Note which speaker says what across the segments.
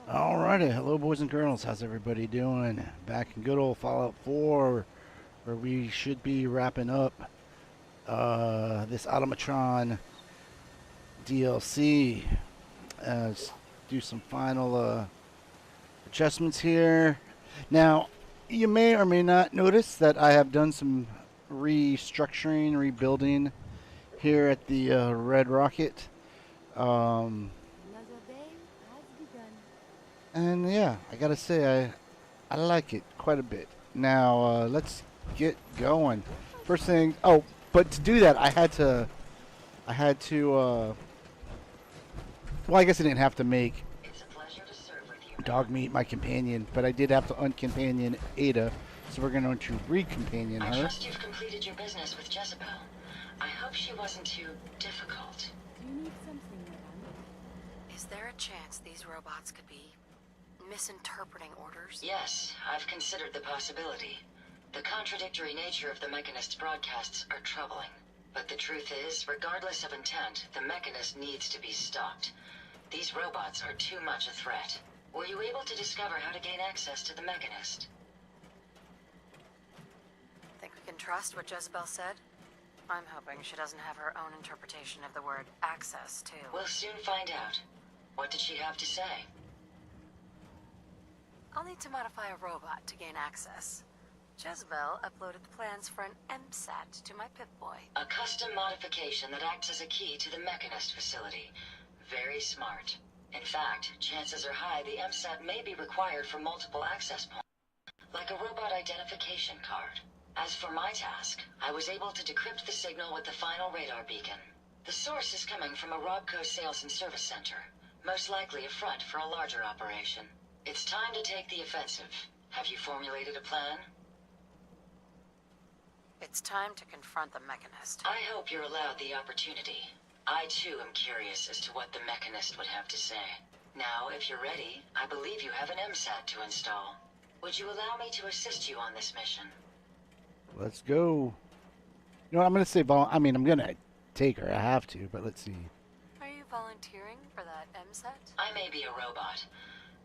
Speaker 1: Alrighty, hello boys and girls. How's everybody doing? Back in good old Fallout 4, where we should be wrapping up this Automatron DLC. Let's do some final adjustments here. Now, you may or may not notice that I have done some restructuring, rebuilding here at the Red Rocket. Um,
Speaker 2: Another day has begun.
Speaker 1: and yeah, I gotta say, I like it quite a bit. Now, let's get going. First thing, oh, but to do that, well, I guess I didn't have to make dog meat my companion, but I did have to uncompanion Ada, so we're going to recompanion
Speaker 3: I
Speaker 1: her.
Speaker 3: trust you've completed your business with Jezebel. I hope she wasn't too difficult.
Speaker 2: Do you need something, madame?
Speaker 4: Is there a chance these robots could be misinterpreting orders?
Speaker 3: Yes, I've considered the possibility. The contradictory nature of the Mechinist's broadcasts are troubling. But the truth is, regardless of intent, the Mechinist needs to be stopped. These robots are too much a threat. Were you able to discover how to gain access to the Mechinist?
Speaker 4: Think we can trust what Jezebel said? I'm hoping she doesn't have her own interpretation of the word access, too.
Speaker 3: We'll soon find out. What did she have to say?
Speaker 4: I'll need to modify a robot to gain access. Jezebel uploaded the plans for an MSAT to my Pip-Boy.
Speaker 3: A custom modification that acts as a key to the Mechinist facility. Very smart. In fact, chances are high the MSAT may be required for multiple access points, like a robot identification card. As for my task, I was able to decrypt the signal with the final radar beacon. The source is coming from a Robco sales and service center, most likely a front for a larger operation. It's time to take the offensive. Have you formulated a plan?
Speaker 4: It's time to confront the Mechinist.
Speaker 3: I hope you're allowed the opportunity. I too am curious as to what the Mechinist would have to say. Now, if you're ready, I believe you have an MSAT to install. Would you allow me to assist you on this mission?
Speaker 1: Let's go. You know what? I'm going to say, I'm going to take her. I have to, but let's see.
Speaker 4: Are you volunteering for that MSAT?
Speaker 3: I may be a robot,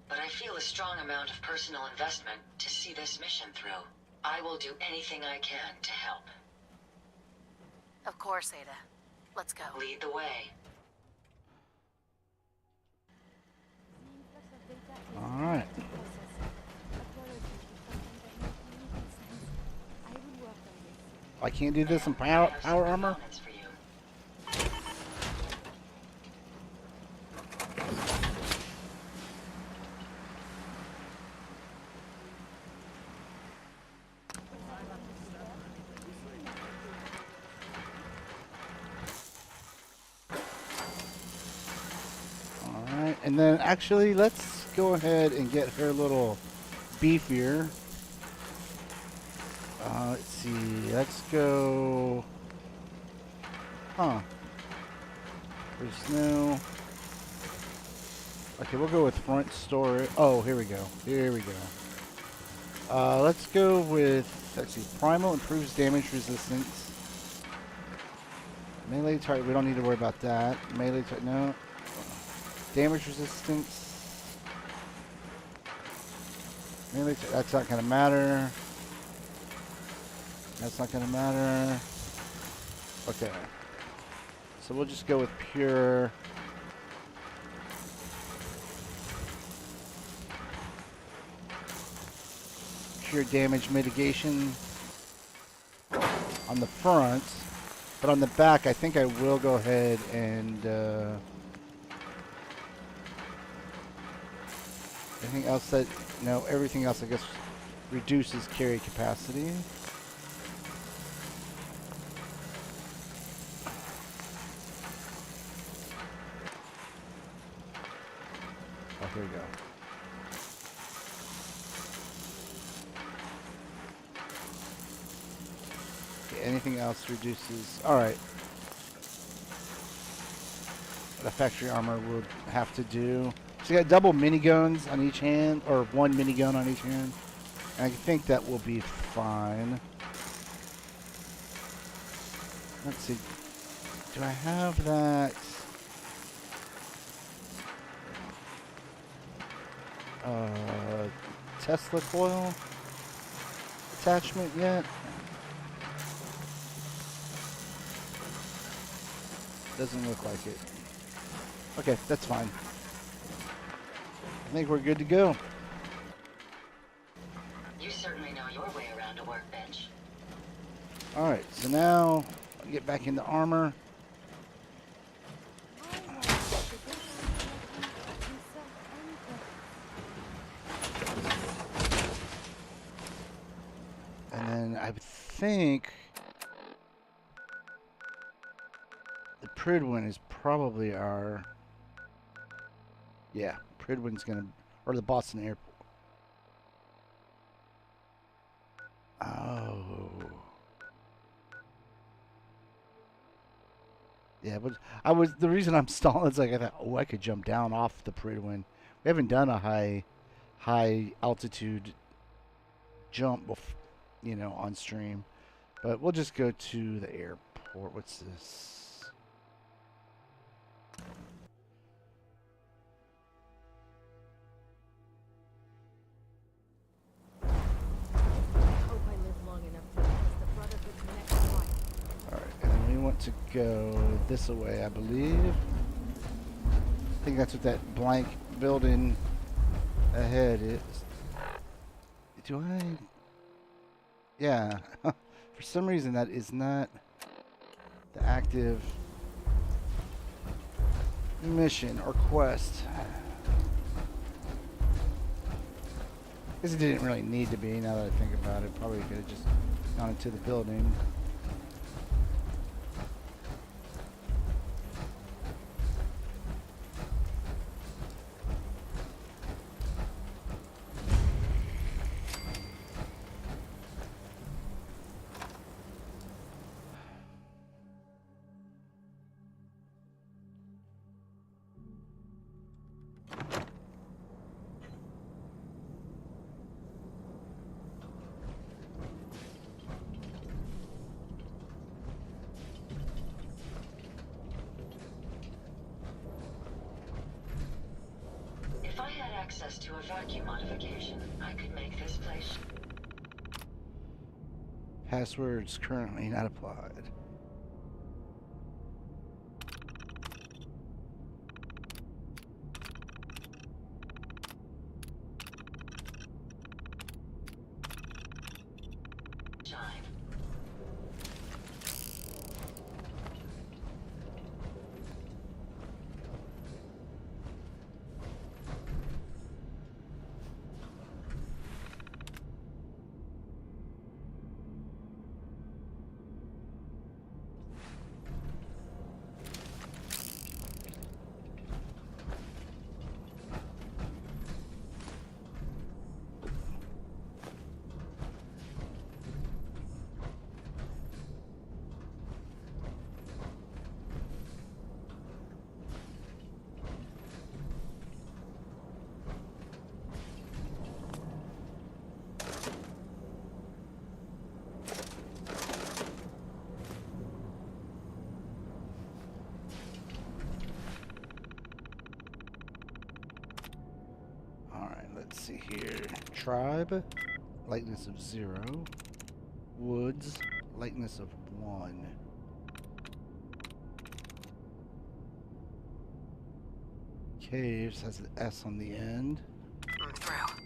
Speaker 3: but I feel a strong amount of personal investment to see this mission through. I will do anything I can to help.
Speaker 4: Of course, Ada. Let's go.
Speaker 3: Lead the way.
Speaker 2: The influx of data is
Speaker 1: All right.
Speaker 2: processing. Apologies for something that makes little sense. I will work on this.
Speaker 1: I can't do this in
Speaker 3: I have some
Speaker 1: power armor.
Speaker 3: components for you.
Speaker 1: Alright, and then actually let's go ahead and get her a little beefier. Let's see, let's go. Huh. There's no. Okay, we'll go with front storage. Oh, here we go. Here we go. Let's go with, let's see, primal improves damage resistance. Melee target, we don't need to worry about that. Melee target, no. Damage resistance. Melee, that's not gonna matter. That's not gonna matter. Okay. So we'll just go with pure. Pure damage mitigation on the front. But on the back, I think I will go ahead and anything else that, no, everything else I guess reduces carry capacity. Oh, here we go. Okay, anything else reduces, alright. The factory armor would have to do. So you got double miniguns on each hand, or one minigun on each hand. And I think that will be fine. Let's see. Do I have that? Tesla coil attachment yet? Doesn't look like it. Okay, that's fine. I think we're good to go.
Speaker 3: You certainly know your way around a workbench.
Speaker 1: Alright, so now I'll get back into armor. And then I think the Pridwin is probably our... Yeah, Pridwin's gonna... Or the Boston Airport. Oh. Yeah, but the reason I'm stalling is like I thought, oh, I could jump down off the Pridwin. We haven't done a high altitude jump, on stream. But we'll just go to the airport. What's this? Alright, and then we want to go this way, I believe. I think that's what that blank building ahead is. Do I? Yeah. For some reason, that is not the active mission or quest. I guess it didn't really need to be, now that I think about it. Probably could have just gone into the building.
Speaker 3: If I had access to a vacuum modification, I could make this place...
Speaker 1: Passwords currently not applied.
Speaker 3: Chime. Let's see here. Tribe, lightness of 0. Woods, lightness of 1. Caves has an S on the end.
Speaker 4: I'm through.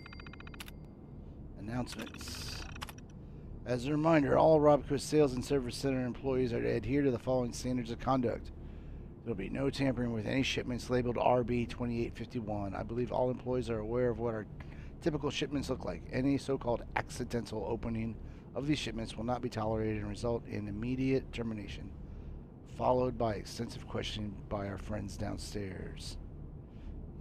Speaker 1: Announcements. As a reminder, all Robco sales and service center employees are to adhere to the following standards of conduct. There will be no tampering with any shipments labeled RB2851. I believe all employees are aware of what our typical shipments look like. Any so-called accidental opening of these shipments will not be tolerated and result in immediate termination, followed by extensive questioning by our friends downstairs.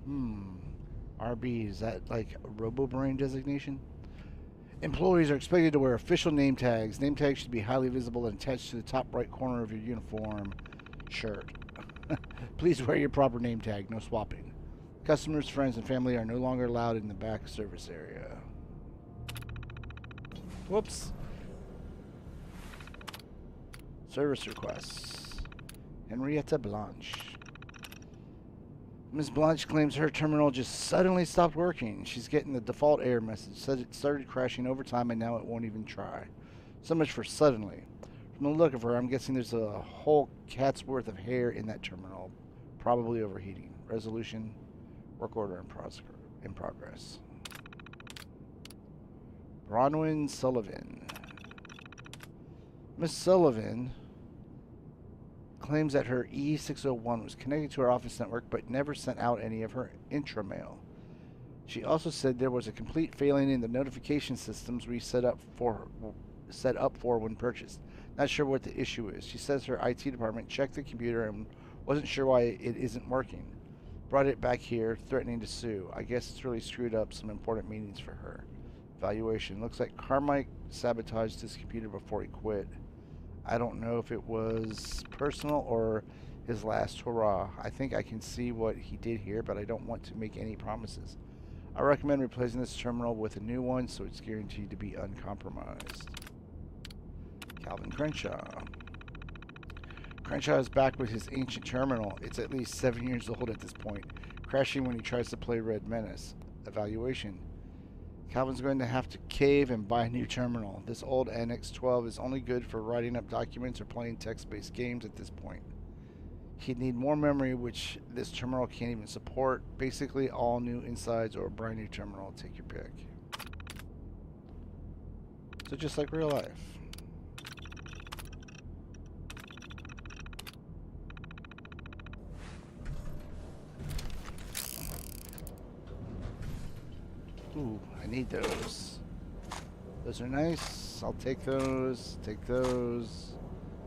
Speaker 1: RB, is that like a RoboBrain designation? Employees are expected to wear official name tags. Name tags should be highly visible and attached to the top right corner of your uniform shirt. Please wear your proper name tag, no swapping. Customers, friends, and family are no longer allowed in the back service area. Whoops. Service requests. Henrietta Blanche. Ms. Blanche claims her terminal just suddenly stopped working. She's getting the default error message. Said it started crashing over time and now it won't even try. So much for suddenly. From the look of her, I'm guessing there's a whole cat's worth of hair in that terminal. Probably overheating. Resolution, work order in progress. Bronwyn Sullivan. Miss Sullivan claims that her E601 was connected to her office network but never sent out any of her intramail. She also said there was a complete failing in the notification systems we set up for when purchased. Not sure what the issue is. She says her IT department checked the computer and wasn't sure why it isn't working. Brought it back here, threatening to sue. I guess it's really screwed up some important meetings for her. Evaluation. Looks like Carmike sabotaged his computer before he quit. I don't know if it was personal or his last hurrah. I think I can see what he did here, but I don't want to make any promises. I recommend replacing this terminal with a new one so it's guaranteed to be uncompromised. Calvin Crenshaw. Crenshaw is back with his ancient terminal. It's at least 7 years old at this point, crashing when he tries to play Red Menace. Evaluation. Calvin's going to have to cave and buy a new terminal. This old Annex 12 is only good for writing up documents or playing text-based games at this point. He'd need more memory, which this terminal can't even support. Basically, all new insides or a brand new terminal. Take your pick. So just like real life. Ooh, I need those. Those are nice. I'll take those,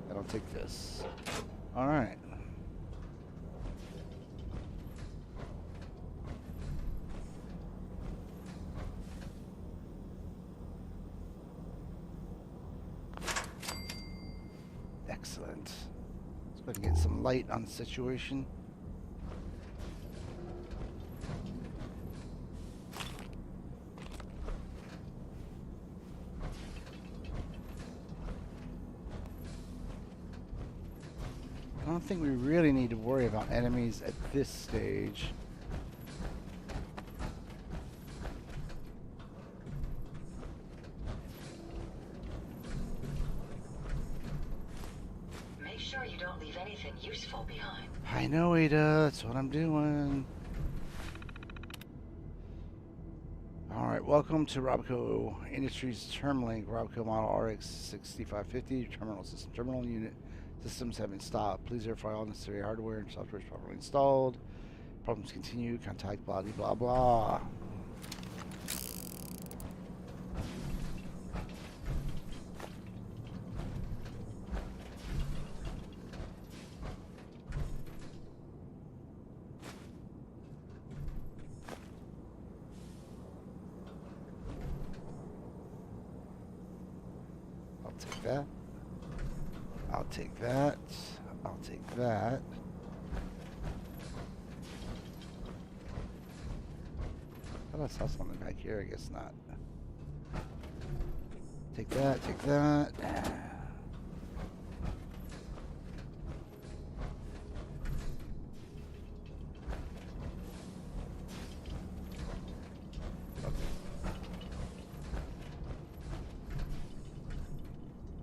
Speaker 1: and I'll take this. Alright. Excellent. Let's go ahead and get some light on the situation. I don't think we really need to worry about enemies at this stage.
Speaker 3: Make sure you don't leave anything useful behind.
Speaker 1: I know, Ada. That's what I'm doing. Alright, welcome to Robco Industries Termlink, Robco Model RX6550, Terminal System, Terminal Unit. Systems have been stopped. Please verify all necessary hardware and software is properly installed. Problems continue. Contact blah blah blah. I'll take that. I'll take that. I'll take that. I thought I saw something back here. I guess not. Take that. Take that.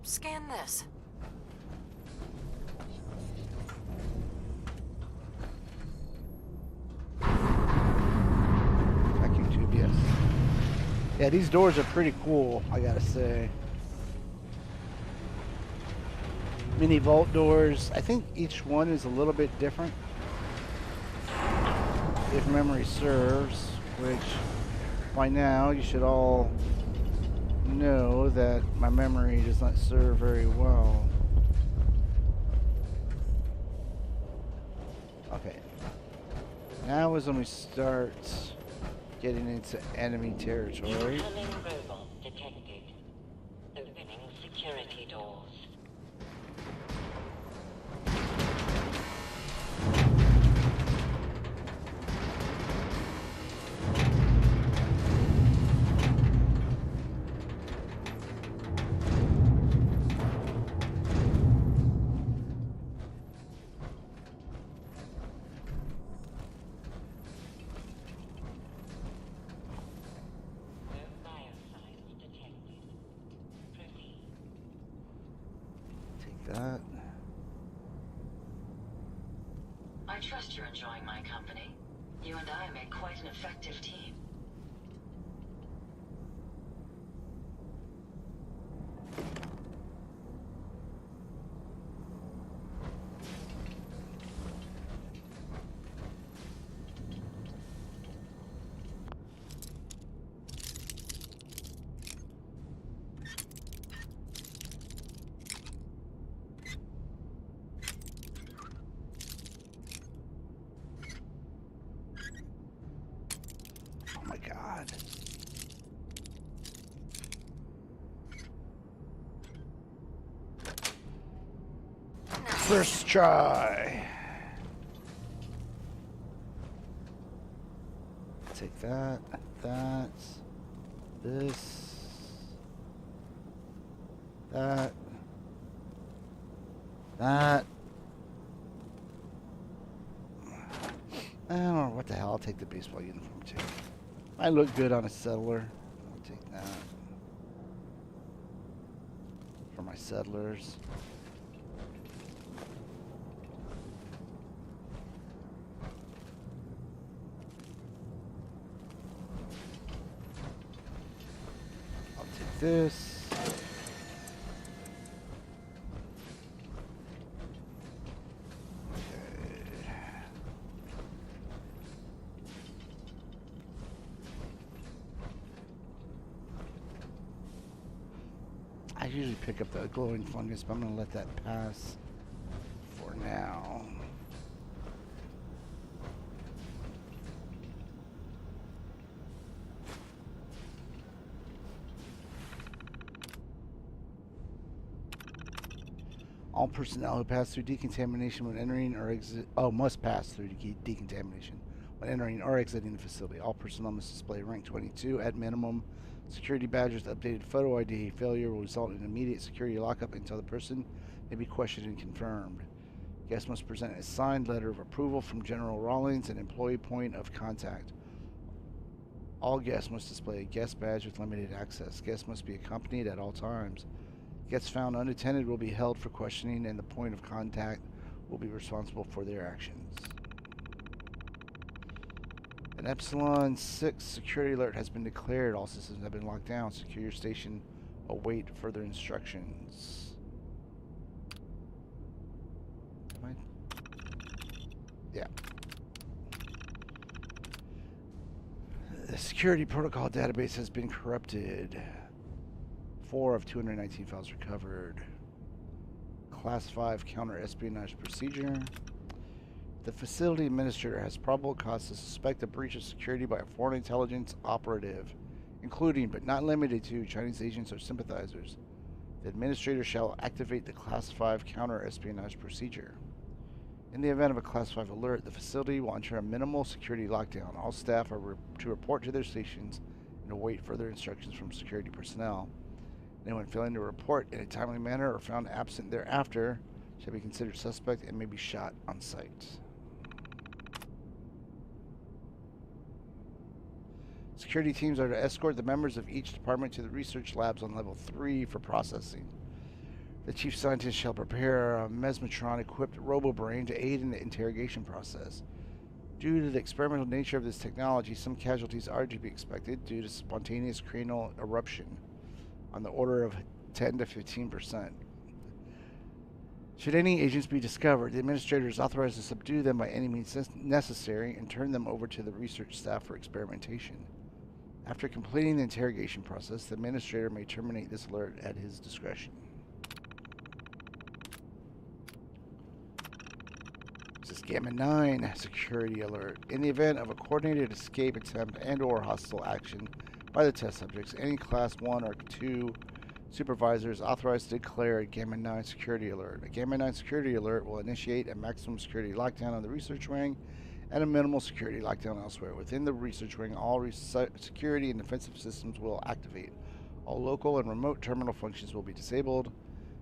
Speaker 4: Scan this.
Speaker 1: Vacuum tube, yes. Yeah, these doors are pretty cool, I gotta say. Mini vault doors. I think each one is a little bit different, if memory serves, which by now you should all know that my memory does not serve very well. Okay. Now is when we start getting into enemy territory.
Speaker 3: Incoming robot detected. Opening security doors.
Speaker 1: that.
Speaker 3: I trust you're enjoying my company. You and I make quite an effective team.
Speaker 1: Oh my god. First try. Take that, this, that. I don't know what the hell. I'll take the baseball uniform too. I look good on a settler. I'll take that. For my settlers. I'll take this. I usually pick up the glowing fungus, but I'm going to let that pass for now. All personnel who pass through decontamination when entering or must pass through decontamination when entering or exiting the facility. All personnel must display rank 22 at minimum. Security badges, updated photo ID. Failure will result in immediate security lockup until the person may be questioned and confirmed. Guests must present a signed letter of approval from General Rawlings, an employee point of contact. All guests must display a guest badge with limited access. Guests must be accompanied at all times. Guests found unattended will be held for questioning, and the point of contact will be responsible for their actions. An Epsilon 6 security alert has been declared. All systems have been locked down. Secure your station. Await further instructions. Yeah. The security protocol database has been corrupted. 4 of 219 files recovered. Class 5 counter-espionage procedure. The facility administrator has probable cause to suspect a breach of security by a foreign intelligence operative, including but not limited to Chinese agents or sympathizers. The administrator shall activate the Class 5 counter-espionage procedure. In the event of a Class 5 alert, the facility will enter a minimal security lockdown. All staff are to report to their stations and await further instructions from security personnel. Anyone failing to report in a timely manner or found absent thereafter shall be considered suspect and may be shot on sight. Security teams are to escort the members of each department to the research labs on level 3 for processing. The chief scientist shall prepare a mesmetron-equipped robo-brain to aid in the interrogation process. Due to the experimental nature of this technology, some casualties are to be expected due to spontaneous cranial eruption on the order of 10 to 15%. Should any agents be discovered, the administrator is authorized to subdue them by any means necessary and turn them over to the research staff for experimentation. After completing the interrogation process, the administrator may terminate this alert at his discretion. This is Gamma 9 security alert. In the event of a coordinated escape attempt and/or hostile action by the test subjects, any Class 1 or 2 supervisor is authorized to declare a Gamma 9 security alert. A Gamma 9 security alert will initiate a maximum security lockdown on the research wing and a minimal security lockdown elsewhere. Within the research wing, all security and defensive systems will activate. All local and remote terminal functions will be disabled,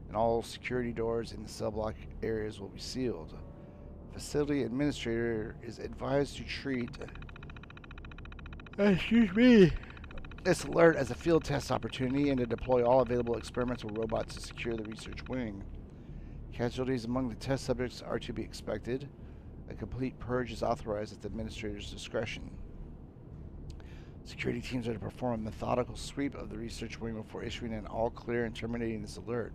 Speaker 1: and all security doors in the cell block areas will be sealed. Facility administrator is advised to treat this alert as a field test opportunity and to deploy all available experimental robots to secure the research wing. Casualties among the test subjects are to be expected. A complete purge is authorized at the administrator's discretion. Security teams are to perform a methodical sweep of the research wing before issuing an all-clear and terminating this alert.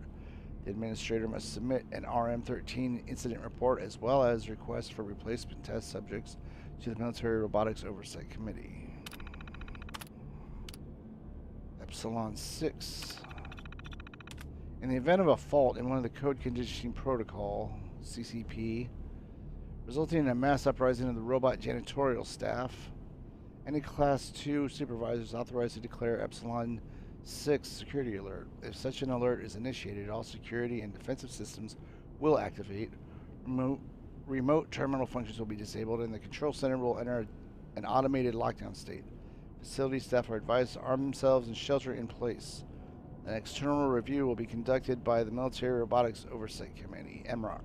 Speaker 1: The administrator must submit an RM-13 incident report as well as requests for replacement test subjects to the Military Robotics Oversight Committee. Epsilon 6. In the event of a fault in one of the code conditioning protocol, CCP, resulting in a mass uprising of the robot janitorial staff, any Class 2 supervisor is authorized to declare Epsilon 6 security alert. If such an alert is initiated, all security and defensive systems will activate. Remote terminal functions will be disabled, and the control center will enter an automated lockdown state. Facility staff are advised to arm themselves and shelter in place. An external review will be conducted by the Military Robotics Oversight Committee, MROC,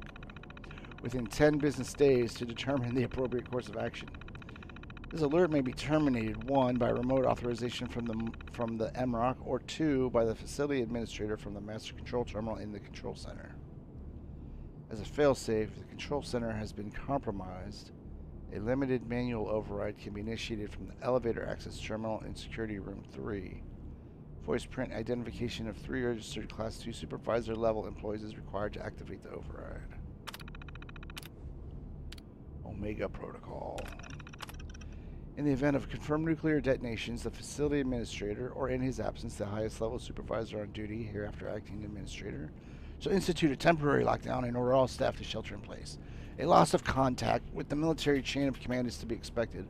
Speaker 1: within 10 business days to determine the appropriate course of action. This alert may be terminated, 1, by remote authorization from the MROC, or 2, by the facility administrator from the master control terminal in the control center. As a failsafe, if the control center has been compromised, a limited manual override can be initiated from the elevator access terminal in security room 3. Voice print identification of 3 registered Class 2 supervisor level employees is required to activate the override. Omega Protocol. In the event of confirmed nuclear detonations, the facility administrator, or in his absence, the highest level supervisor on duty, hereafter acting administrator, shall institute a temporary lockdown and order all staff to shelter in place. A loss of contact with the military chain of command is to be expected.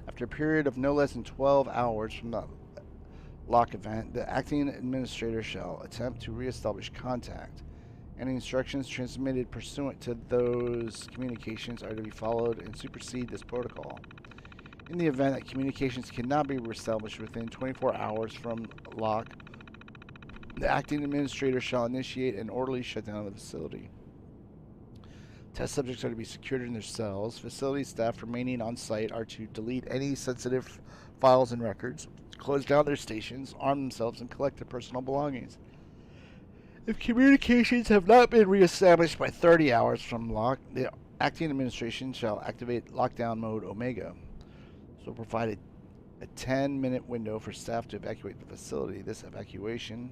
Speaker 1: After a period of no less than 12 hours from the lock event, the acting administrator shall attempt to reestablish contact. Any instructions transmitted pursuant to those communications are to be followed and supersede this protocol. In the event that communications cannot be reestablished within 24 hours from lock, the acting administrator shall initiate an orderly shutdown of the facility. Test subjects are to be secured in their cells. Facility staff remaining on site are to delete any sensitive files and records, close down their stations, arm themselves, and collect their personal belongings. If communications have not been reestablished by 30 hours from lock, the acting administration shall activate lockdown mode Omega. So provide a 10-minute window for staff to evacuate the facility. This evacuation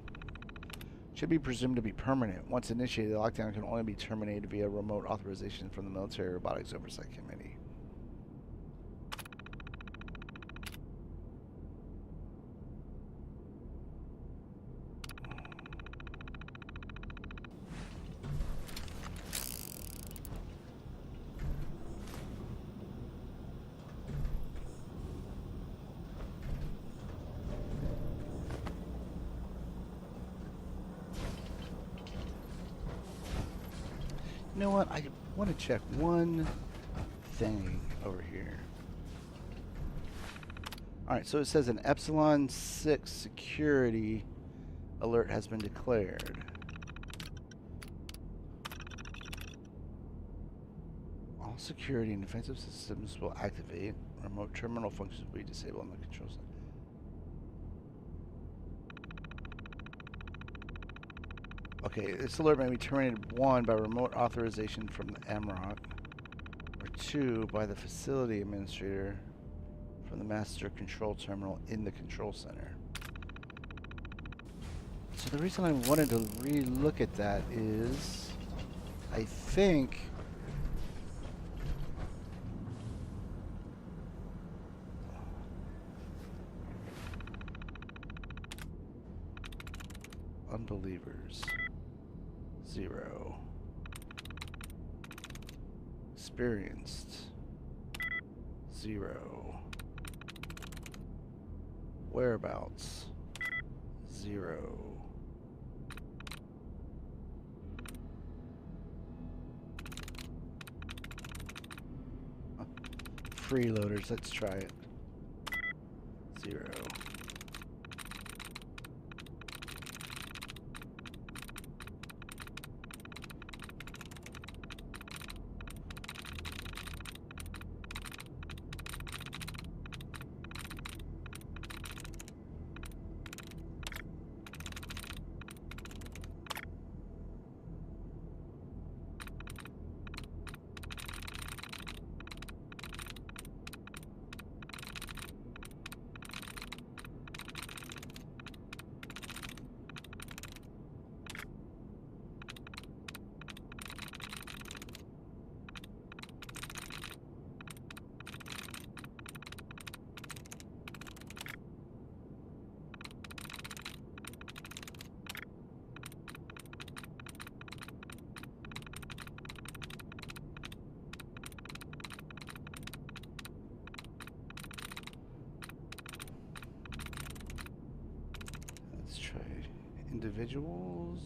Speaker 1: should be presumed to be permanent. Once initiated, the lockdown can only be terminated via remote authorization from the Military Robotics Oversight Committee. You know what? I want to check one thing over here. Alright, so it says an Epsilon 6 security alert has been declared. All security and defensive systems will activate. Remote terminal functions will be disabled on the control center. Okay, this alert may be terminated, 1, by remote authorization from the MROC, or 2, by the facility administrator from the master control terminal in the control center. So the reason I wanted to re-look at that is, I think unbelievers 0, experienced 0, whereabouts 0. Freeloaders, let's try it. 0. individuals.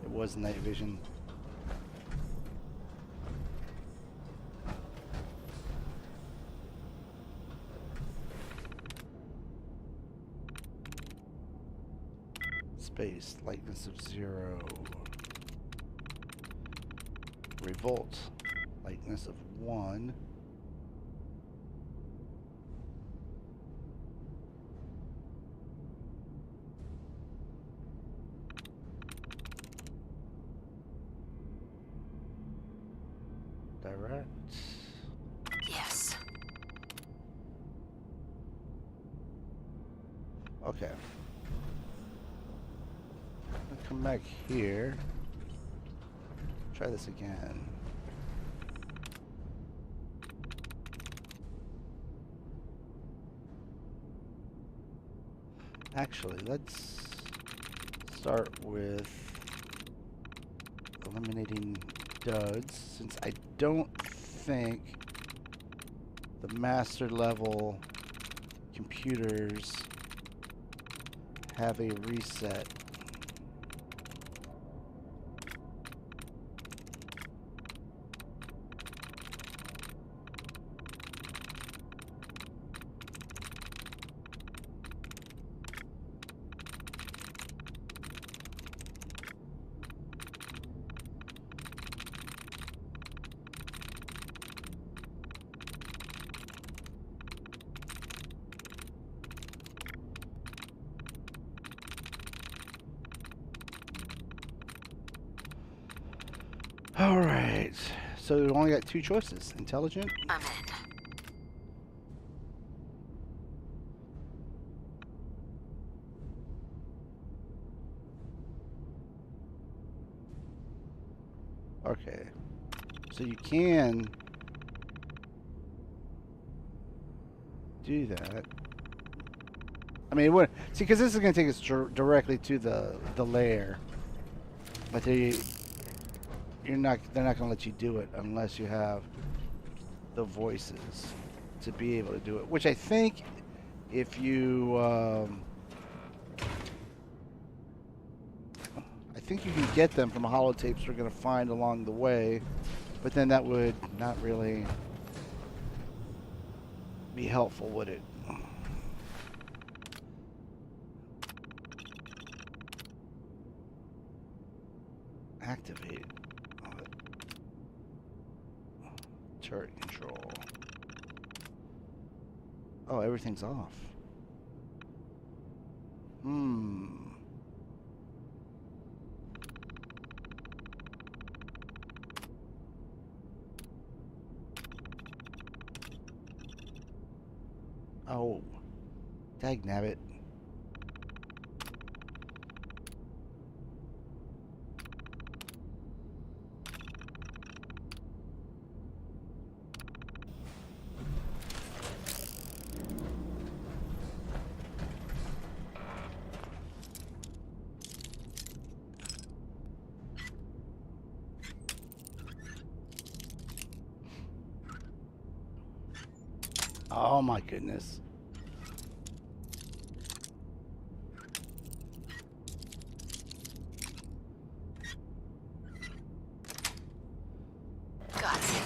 Speaker 1: It was night vision. Space, lightness of 0. Revolt, lightness of 1. Direct.
Speaker 4: Yes.
Speaker 1: Okay. I'll come back here. Try this again. Actually, let's start with eliminating duds, since I don't think the master level computers have a reset. All right, so we only got 2 choices: intelligent.
Speaker 4: I'm in.
Speaker 1: Okay, so you can do that. I mean, what? See, because this is going to take us directly to the lair, but they're not going to let you do it unless you have the voices to be able to do it. Which I think, if you, I think you can get them from holotapes we're going to find along the way, but then that would not really be helpful, would it? Activate. Turret control. Oh, everything's off. Oh, dagnabbit. Oh my goodness.
Speaker 4: Got it.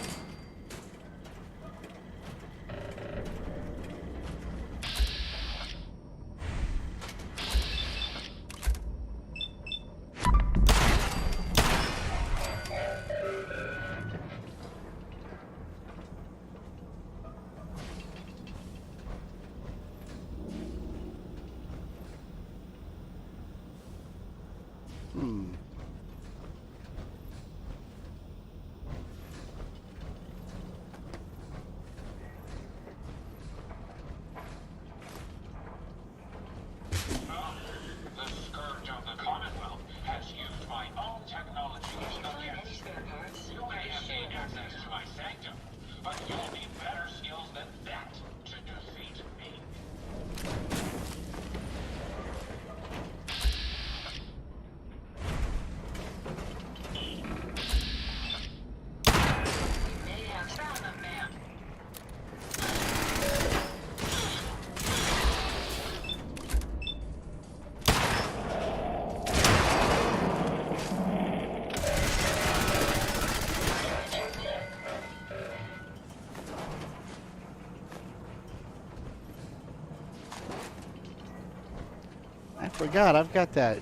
Speaker 1: forgot I've got that.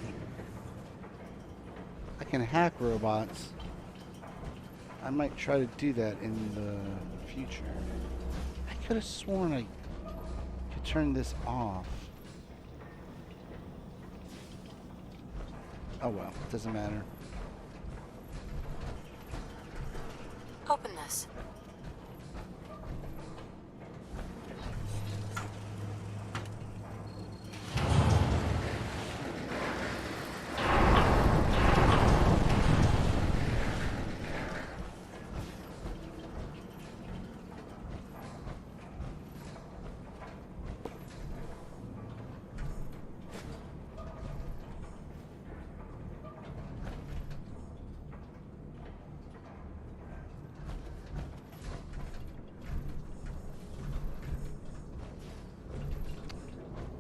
Speaker 1: I can hack robots. I might try to do that in the future. I could have sworn I could turn this off. Oh well, doesn't matter.
Speaker 4: Open this.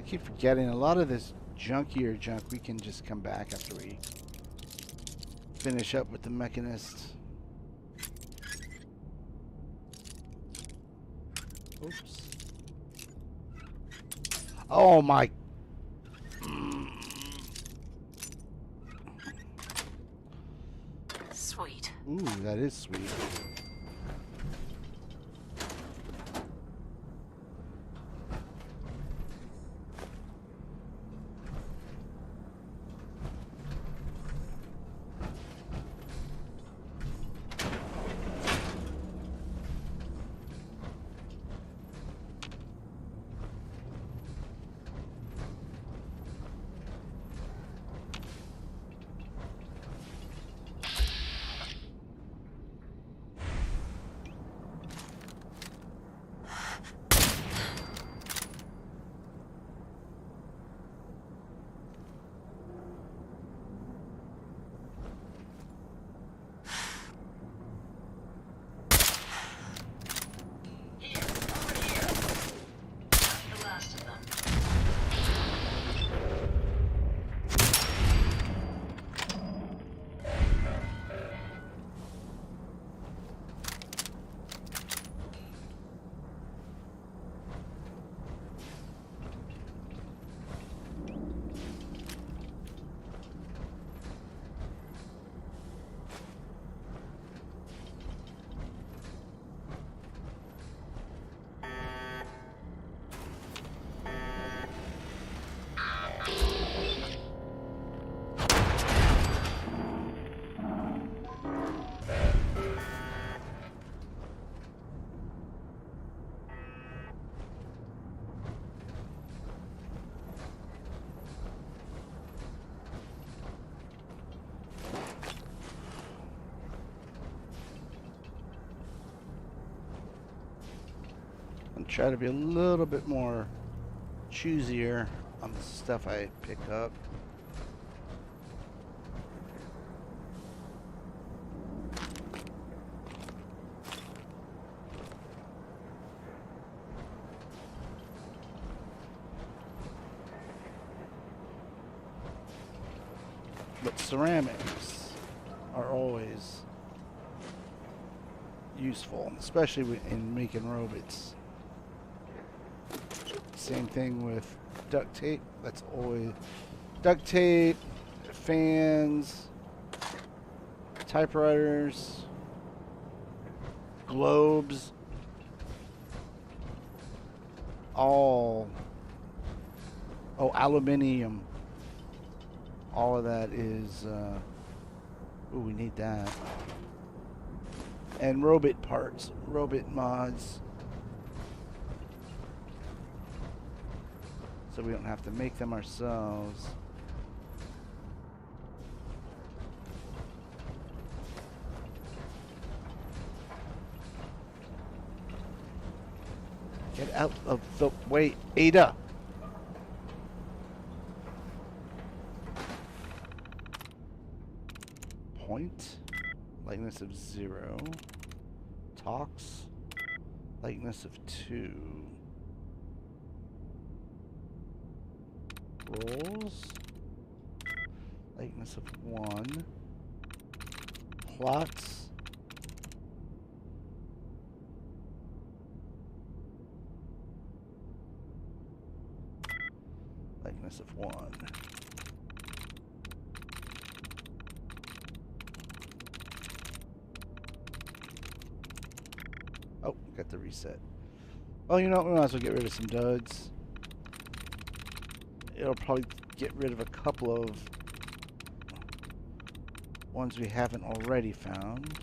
Speaker 1: I keep forgetting a lot of this junkier junk we can just come back after we finish up with the Mechinist. Oops. Oh my.
Speaker 4: Sweet.
Speaker 1: Ooh, that is sweet.
Speaker 3: Here, over here. That's the last of them.
Speaker 1: I'm trying to be a little bit more choosier on the stuff I pick up. But ceramics are always useful, especially in making robots. Same thing with duct tape. That's always duct tape, fans, typewriters, globes, all. Oh, aluminium. All of that is. Ooh, we need that. And robot parts, robot mods. So we don't have to make them ourselves. Get out of the way, Ada! Point. Lightness of 0. Tox. Lightness of 2. Rolls. Lightness of 1. Plots. Lightness of 1. Oh, got the reset. Well, you know what? We might as well get rid of some duds. It'll probably get rid of a couple of ones we haven't already found.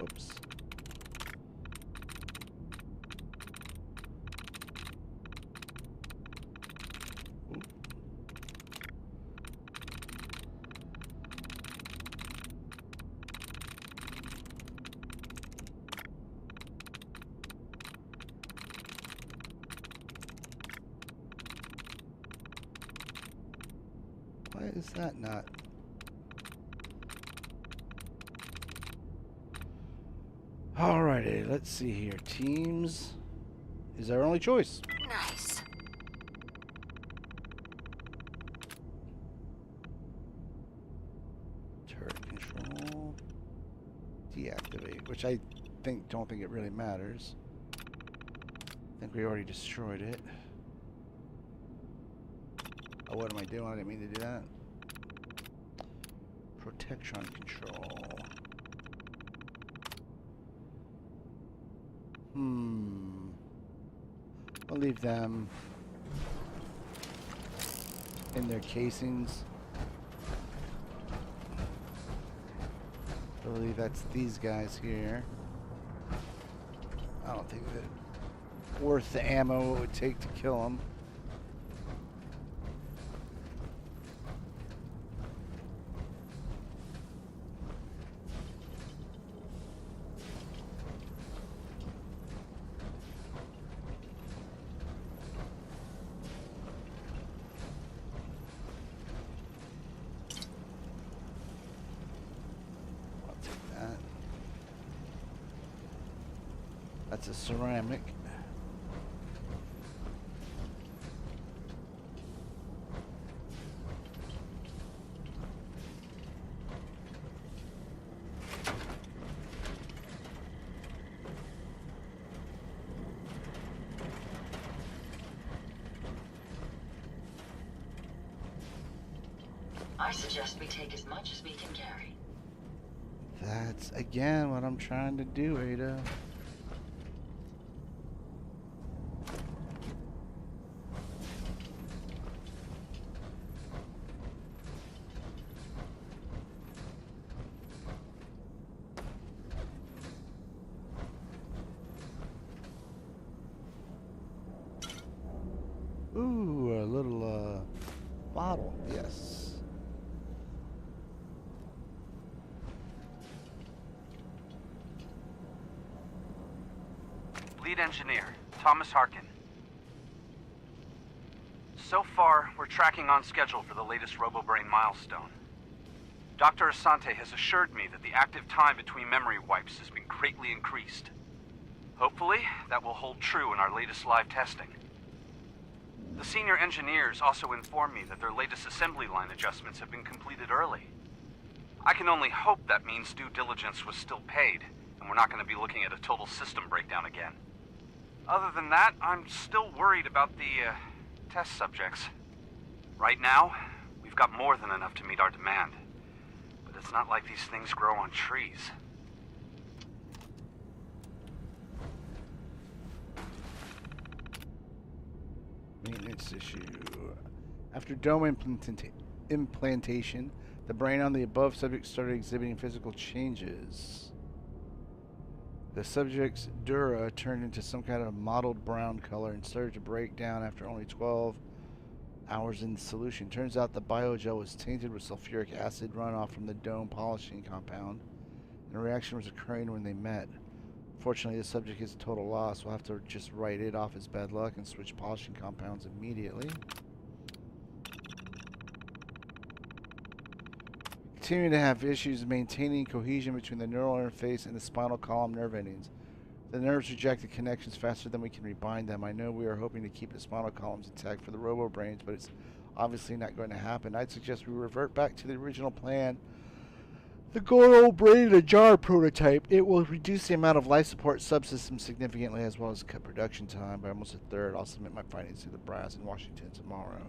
Speaker 1: Oops. Ooh. Why is that not? Alrighty, let's see here. Teams is our only choice.
Speaker 4: Nice.
Speaker 1: Turret control. Deactivate, which I don't think it really matters. I think we already destroyed it. Oh, what am I doing? I didn't mean to do that. Protection control. I'll leave them in their casings. I believe that's these guys here. I don't think that worth the ammo it would take to kill them. That's a ceramic.
Speaker 3: I suggest we take as much as we can carry.
Speaker 1: That's again what I'm trying to do, Ada. Ooh, a little bottle, yes.
Speaker 5: Lead engineer, Thomas Harkin. So far, we're tracking on schedule for the latest RoboBrain milestone. Dr. Asante has assured me that the active time between memory wipes has been greatly increased. Hopefully, that will hold true in our latest live testing. The senior engineers also informed me that their latest assembly line adjustments have been completed early. I can only hope that means due diligence was still paid, and we're not going to be looking at a total system breakdown again. Other than that, I'm still worried about the test subjects. Right now, we've got more than enough to meet our demand. But it's not like these things grow on trees.
Speaker 1: Maintenance issue. After dome implantation, the brain on the above subject started exhibiting physical changes. The subject's dura turned into some kind of mottled brown color and started to break down after only 12 hours in solution. Turns out the biogel was tainted with sulfuric acid runoff from the dome polishing compound, and a reaction was occurring when they met. Fortunately, the subject is a total loss. We'll have to just write it off as bad luck and switch polishing compounds immediately. Continuing to have issues maintaining cohesion between the neural interface and the spinal column nerve endings. The nerves reject the connections faster than we can rebind them. I know we are hoping to keep the spinal columns intact for the robo-brains, but it's obviously not going to happen. I'd suggest we revert back to the original plan The good old brain in a jar prototype. It will reduce the amount of life support subsystems significantly, as well as cut production time by almost a third. I'll submit my findings to the brass in Washington tomorrow.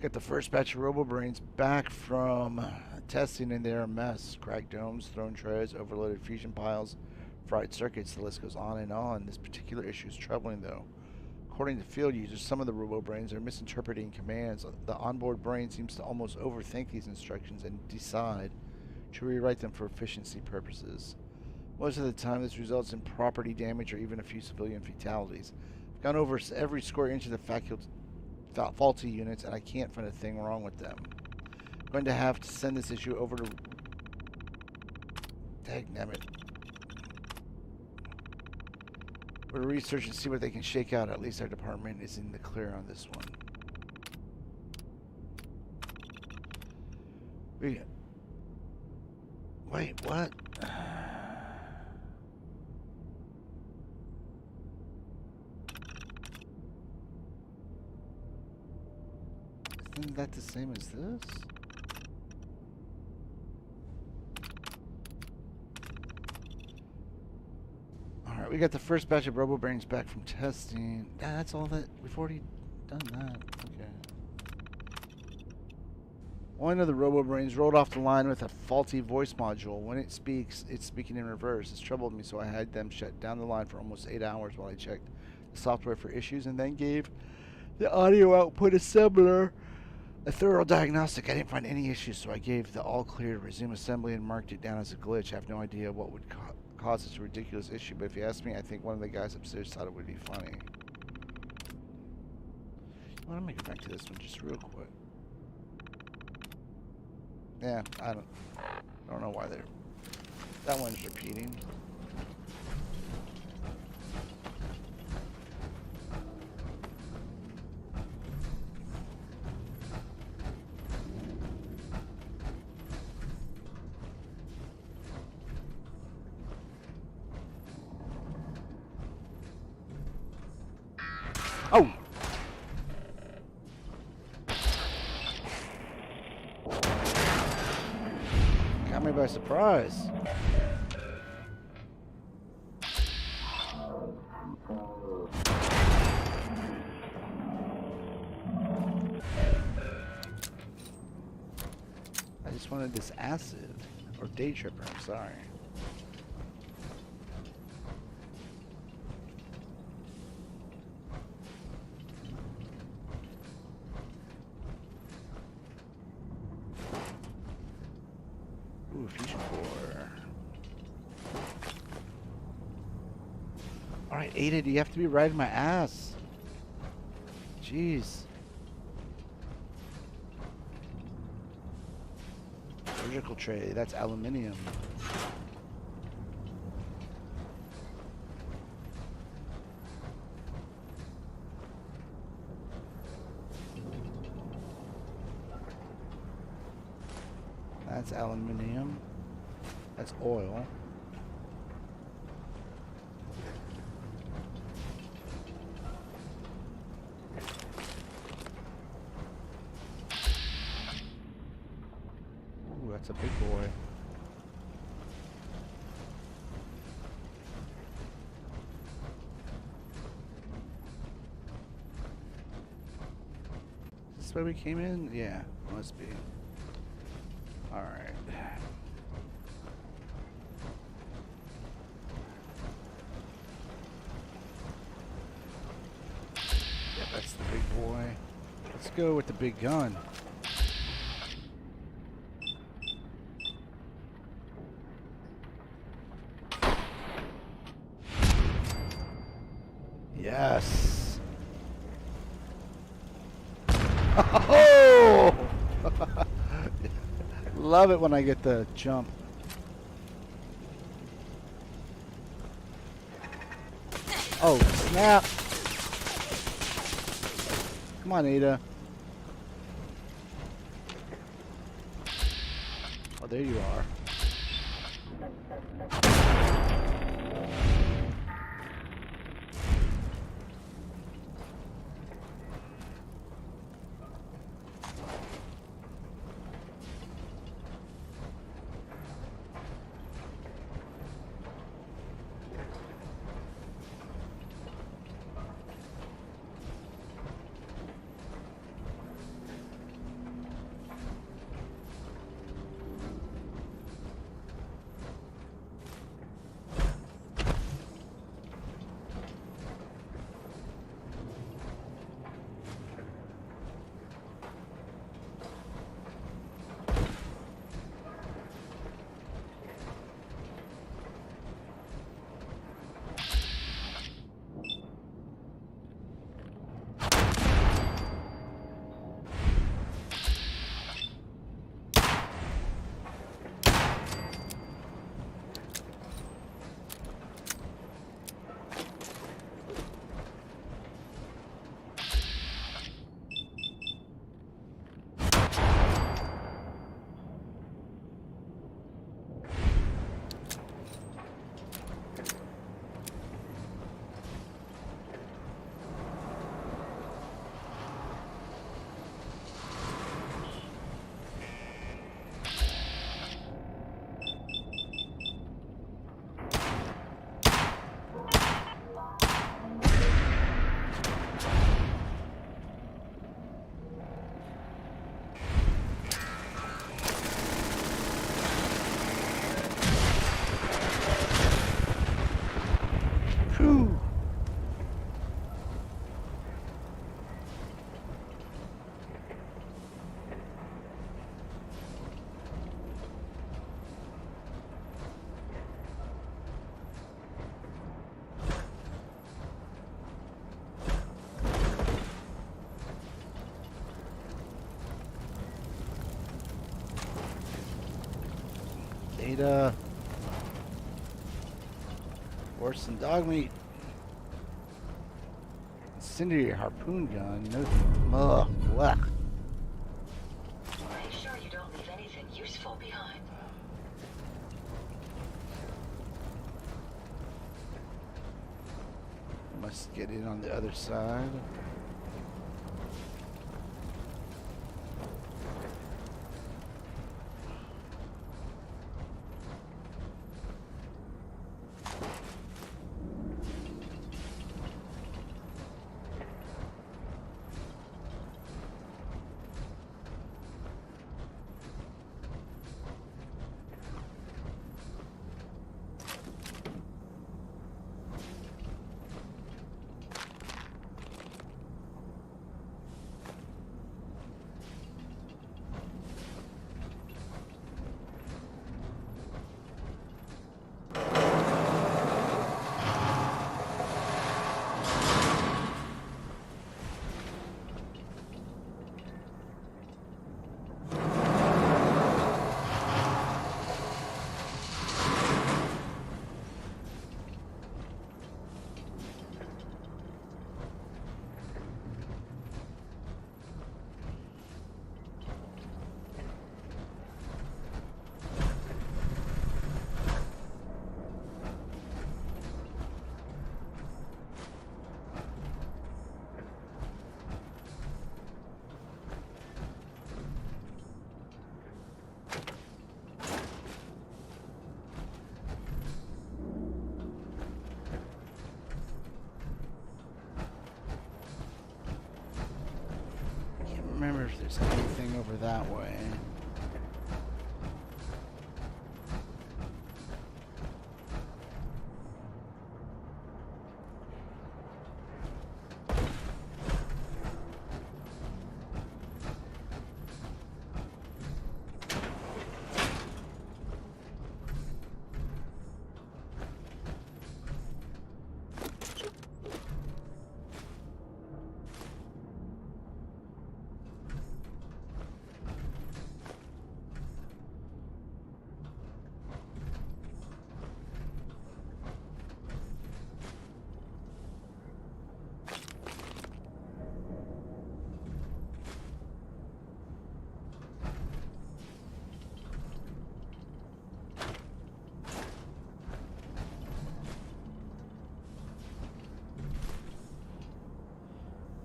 Speaker 1: Got the first batch of RoboBrains back from testing, and they're a mess. Cracked domes, thrown treads, overloaded fusion piles, fried circuits. The list goes on and on. This particular issue is troubling, though. According to field users, some of the RoboBrains are misinterpreting commands. The onboard brain seems to almost overthink these instructions and decide to rewrite them for efficiency purposes. Most of the time, this results in property damage or even a few civilian fatalities. I've gone over every square inch of the faulty units, and I can't find a thing wrong with them. I'm going to have to send this issue over to... Dagnabbit. We'll research and see what they can shake out. At least our department is in the clear on this one. Wait, what? Isn't that the same as this? Alright, we got the first batch of RoboBrains back from testing. That's all that... We've already done that. Okay. One of the RoboBrains rolled off the line with a faulty voice module. When it speaks, it's speaking in reverse. It's troubled me, so I had them shut down the line for almost 8 hours while I checked the software for issues and then gave the audio output assembler a thorough diagnostic. I didn't find any issues, so I gave the all clear to resume assembly and marked it down as a glitch. I have no idea what would cause such a ridiculous issue, but if you ask me, I think one of the guys upstairs thought it would be funny. I want to make it back to this one just real quick. Yeah, I don't know why that one's repeating. Oh! Got me by surprise. I just wanted this acid. Or day tripper, I'm sorry. Ooh, fusion core. Alright, Ada, do you have to be riding my ass? Jeez. Surgical tray, that's aluminium. That's aluminium. That's oil. Ooh, that's a big boy. Is this where we came in? Yeah, must be. Alright. Yeah, that's the big boy. Let's go with the big gun. Yes. Oh! Love it when I get the jump. Oh, snap. Come on, Ada. Oh, there you are. Ada. Horse and dog meat. Incendiary harpoon gun. No. Ugh. Blech.
Speaker 3: Make sure you don't leave anything useful behind.
Speaker 1: Must get in on the other side. Remember if there's anything over that way.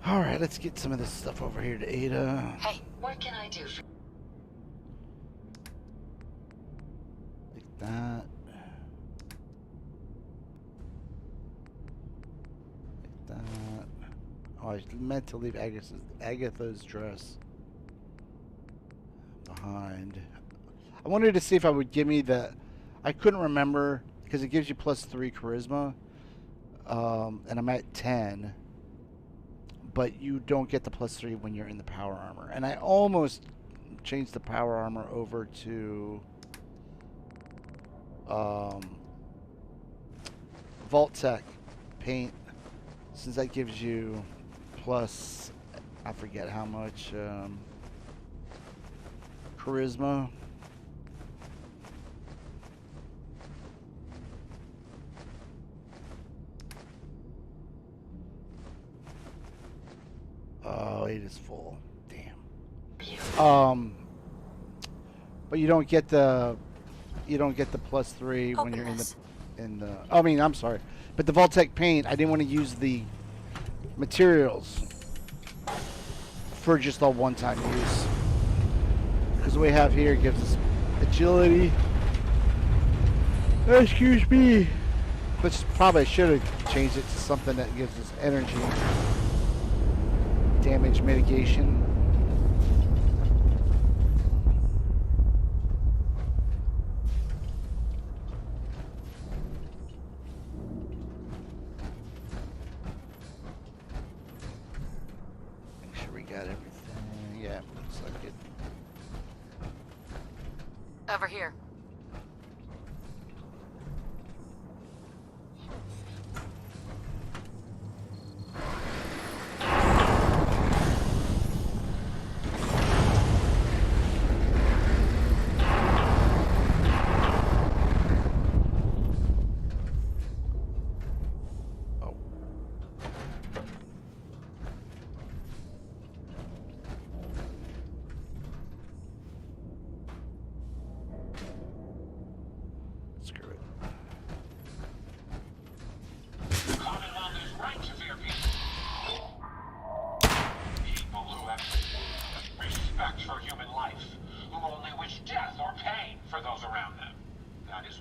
Speaker 1: All right, let's get some of this stuff over here to Ada.
Speaker 3: Hey, what can I do for...
Speaker 1: Like that. Like that. Oh, I meant to leave Agatha's dress behind. I wanted to see if I would give me the... I couldn't remember because it gives you +3 charisma. And I'm at 10. But you don't get the +3 when you're in the power armor. And I almost changed the power armor over to Vault Tech paint, since that gives you plus, I forget how much, charisma. Oh, it is full. Damn. But you don't get the +3 when you're in the. I mean, I'm sorry, but the Vault-Tec paint, I didn't want to use the materials for just a one-time use, because what we have here gives us agility. Excuse me. Which probably should have changed it to something that gives us energy. Damage mitigation. Make sure we got everything. Yeah, looks like it.
Speaker 4: Over here.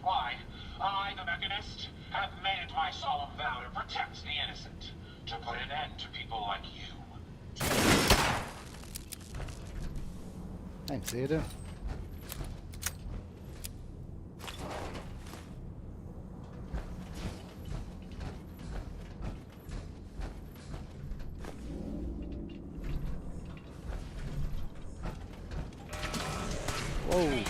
Speaker 6: Why, I, the Mechinist, have made it my solemn vow to protect the innocent, to put an end to people like you.
Speaker 1: Thanks, Ada. Whoa.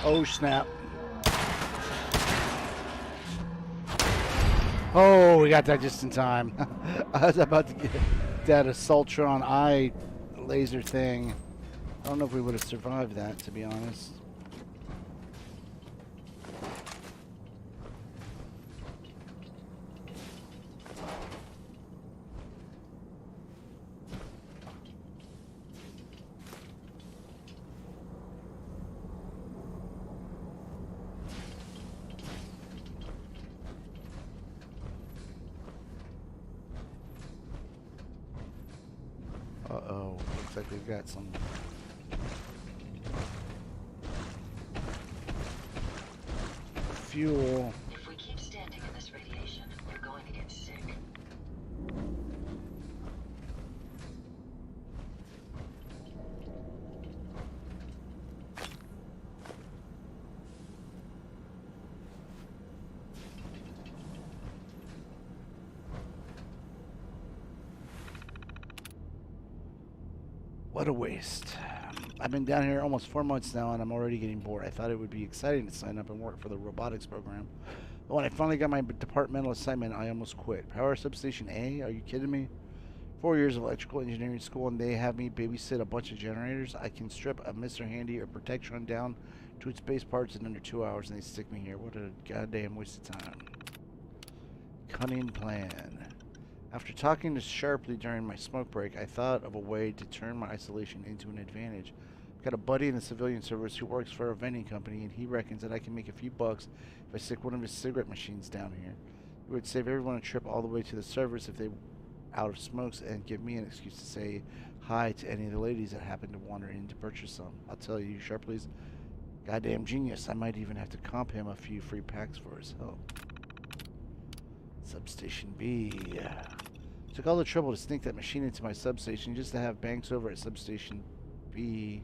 Speaker 1: Oh, snap. Oh, we got that just in time. I was about to get that Assaultron eye laser thing. I don't know if we would have survived that, to be honest. Uh-oh, looks like we've got some fuel.
Speaker 3: If we keep standing in this radiation, we're going to get sick.
Speaker 1: What a waste. I've been down here almost 4 months now and I'm already getting bored. I thought it would be exciting to sign up and work for the robotics program. But when I finally got my departmental assignment, I almost quit. Power Substation A? Are you kidding me? 4 years of electrical engineering school and they have me babysit a bunch of generators. I can strip a Mr. Handy or Protectron down to its base parts in under 2 hours and they stick me here. What a goddamn waste of time. Cunning plan. After talking to Sharpley during my smoke break, I thought of a way to turn my isolation into an advantage. I've got a buddy in the civilian service who works for a vending company, and he reckons that I can make a few bucks if I stick one of his cigarette machines down here. It would save everyone a trip all the way to the service if they out of smokes and give me an excuse to say hi to any of the ladies that happen to wander in to purchase some. I'll tell you, Sharpley's goddamn genius. I might even have to comp him a few free packs for his help. Substation B. Took all the trouble to sneak that machine into my substation just to have Banks over at Substation B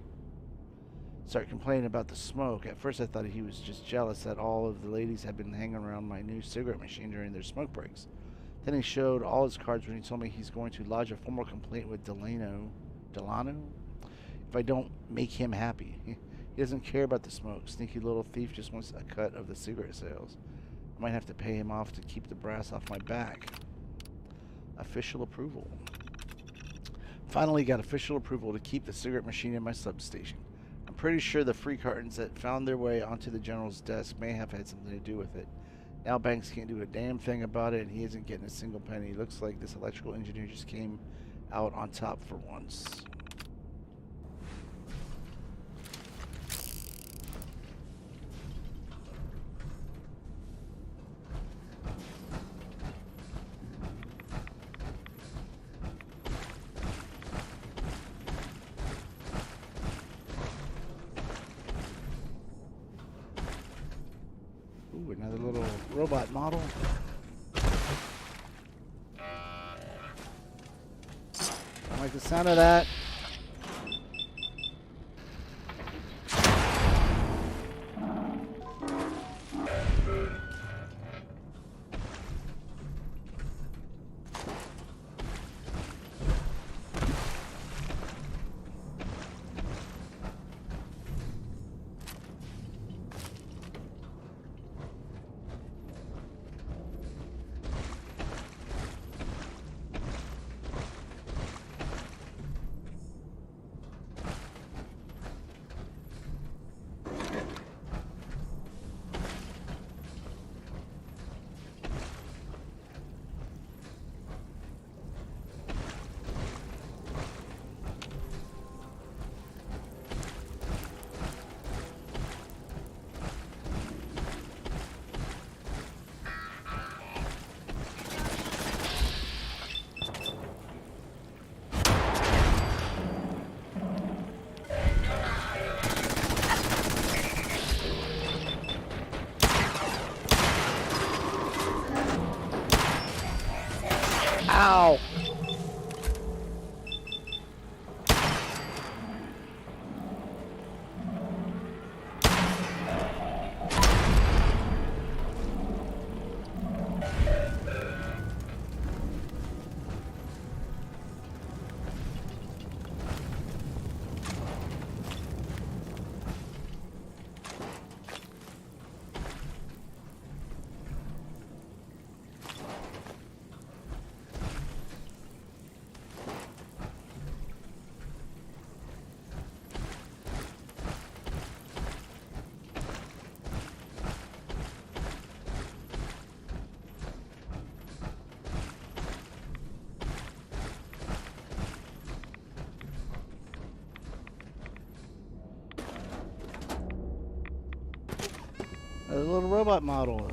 Speaker 1: start complaining about the smoke. At first I thought he was just jealous that all of the ladies had been hanging around my new cigarette machine during their smoke breaks. Then he showed all his cards when he told me he's going to lodge a formal complaint with Delano if I don't make him happy. He doesn't care about the smoke. Sneaky little thief just wants a cut of the cigarette sales. I might have to pay him off to keep the brass off my back. Official approval. Finally got official approval to keep the cigarette machine in my substation. I'm pretty sure the free cartons that found their way onto the general's desk may have had something to do with it. Now Banks can't do a damn thing about it and he isn't getting a single penny. Looks like this electrical engineer just came out on top for once. Ooh, another little robot model. I like the sound of that. Ow! A little robot model.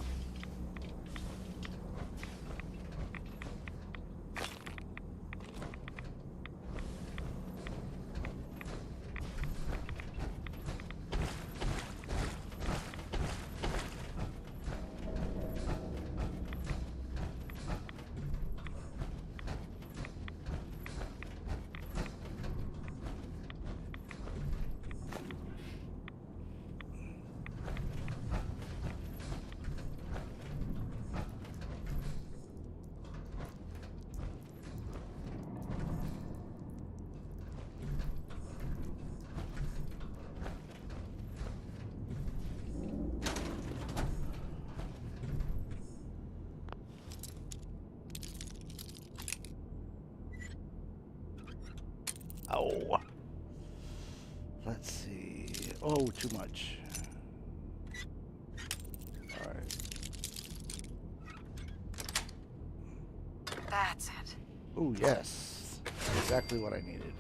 Speaker 1: Oh. Let's see. Oh, too much. Alright.
Speaker 4: That's it.
Speaker 1: Oh, yes. Exactly what I needed.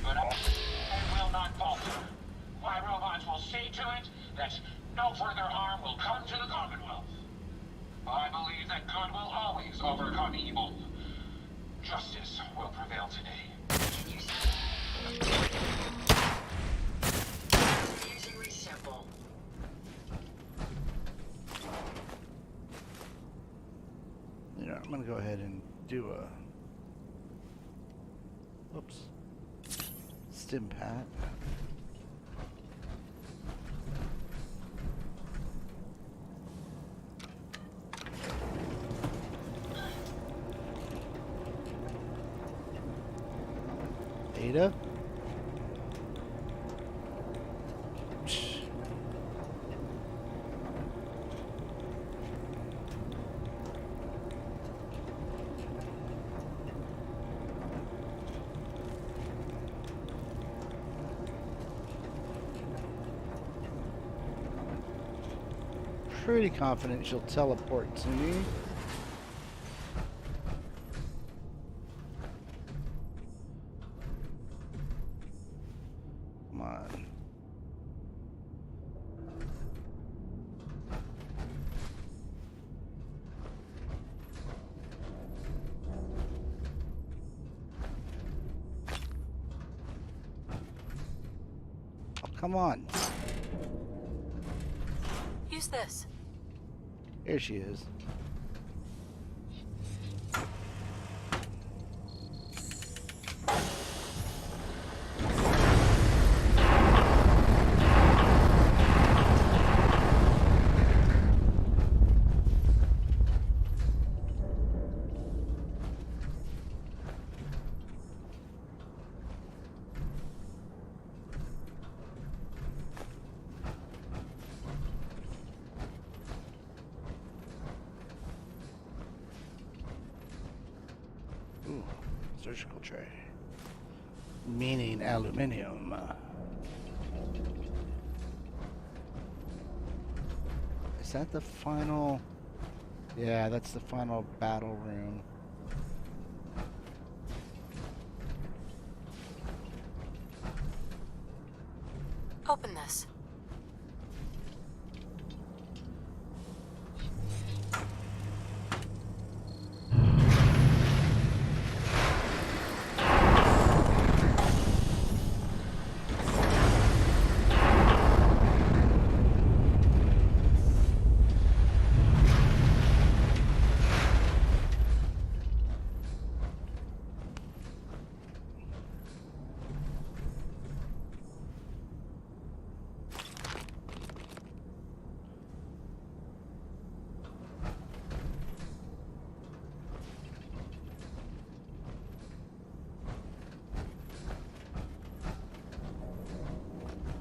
Speaker 6: But I will not falter. My robots will see to it that no further harm will come to the Commonwealth. I believe that good will always overcome evil. Justice will prevail today.
Speaker 3: Confusingly simple.
Speaker 1: You know, I'm gonna go ahead and do a oops. Stim pat. Ada? Pretty confident she'll teleport to me. Come on. Oh, come on.
Speaker 4: Use this.
Speaker 1: Here she is. Ooh, surgical tray. Meaning aluminium. Is that the final? Yeah, that's the final battle room.
Speaker 4: Open this.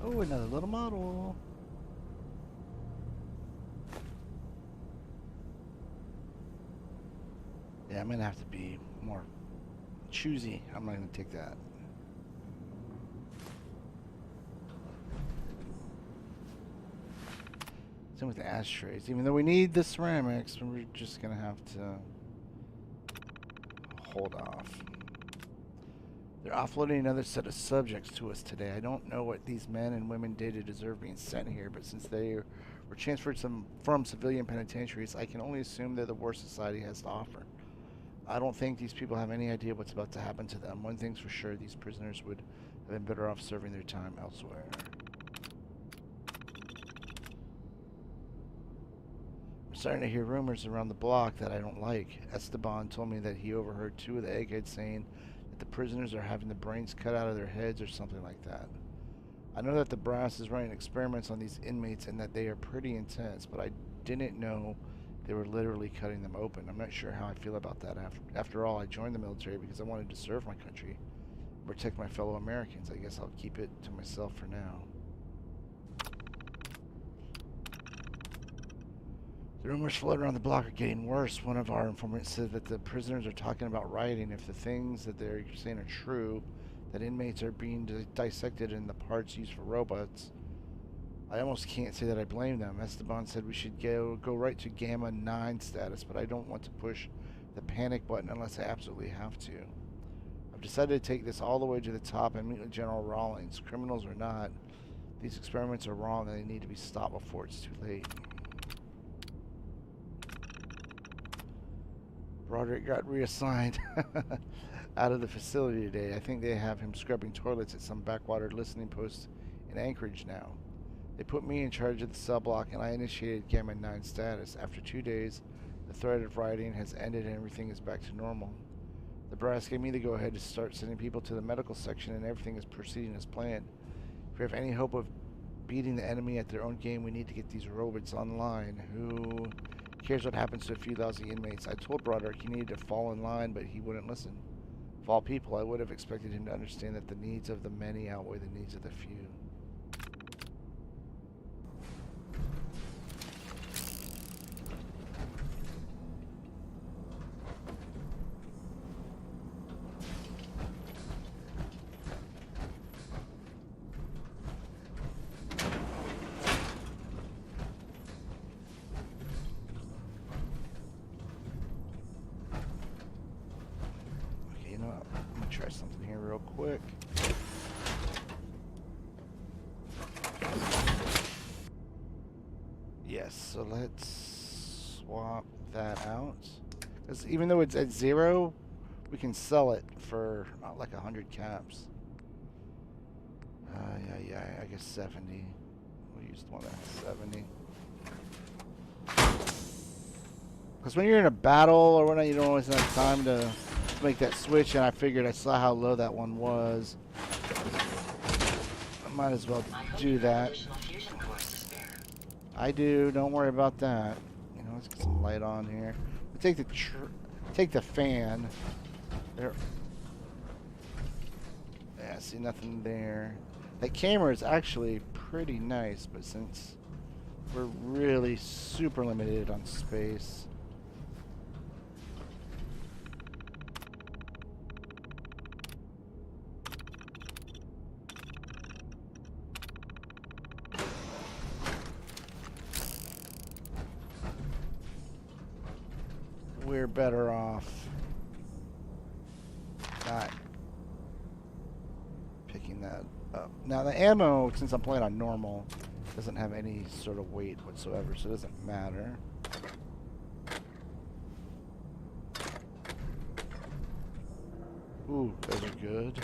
Speaker 1: Oh, another little model. Yeah, I'm gonna have to be more choosy. I'm not gonna take that. Same with the ashtrays. Even though we need the ceramics, we're just gonna have to hold off. They're offloading another set of subjects to us today. I don't know what these men and women did to deserve being sent here, but since they were transferred from civilian penitentiaries, I can only assume they're the worst society has to offer. I don't think these people have any idea what's about to happen to them. One thing's for sure, these prisoners would have been better off serving their time elsewhere. I'm starting to hear rumors around the block that I don't like. Esteban told me that he overheard 2 of the eggheads saying the prisoners are having the brains cut out of their heads or something like that. I know that the brass is running experiments on these inmates and that they are pretty intense, but I didn't know they were literally cutting them open. I'm not sure how I feel about that. After all, I joined the military because I wanted to serve my country, protect my fellow Americans. I guess I'll keep it to myself for now. The rumors floating around the block are getting worse. One of our informants said that the prisoners are talking about rioting. If the things that they're saying are true, that inmates are being dissected in the parts used for robots, I almost can't say that I blame them. Esteban said we should go right to Gamma 9 status, but I don't want to push the panic button unless I absolutely have to. I've decided to take this all the way to the top and meet with General Rawlings. Criminals or not, these experiments are wrong and they need to be stopped before it's too late. Broderick got reassigned out of the facility today. I think they have him scrubbing toilets at some backwater listening post in Anchorage now. They put me in charge of the cell block and I initiated Gamma 9 status. After 2 days, the threat of rioting has ended and everything is back to normal. The brass gave me the go-ahead to start sending people to the medical section and everything is proceeding as planned. If we have any hope of beating the enemy at their own game, we need to get these robots online. Who cares what happens to a few lousy inmates? I told Broderick he needed to fall in line, but he wouldn't listen. Of all people, I would have expected him to understand that the needs of the many outweigh the needs of the few. Try something here real quick. Yes, so let's swap that out. Because even though it's at 0, we can sell it for like 100 caps. Yeah, I guess 70. We'll use the one that has 70. Because when you're in a battle or whatnot, you don't always have time to make that switch, and I figured I saw how low that one was. I might as well do that. I do. Don't worry about that. You know, let's get some light on here. We'll take the fan. There. Yeah, see nothing there. That camera is actually pretty nice, but since we're really super limited on space. we're better off not picking that up. Now the ammo, since I'm playing on normal, doesn't have any sort of weight whatsoever, so it doesn't matter. Ooh, those are good.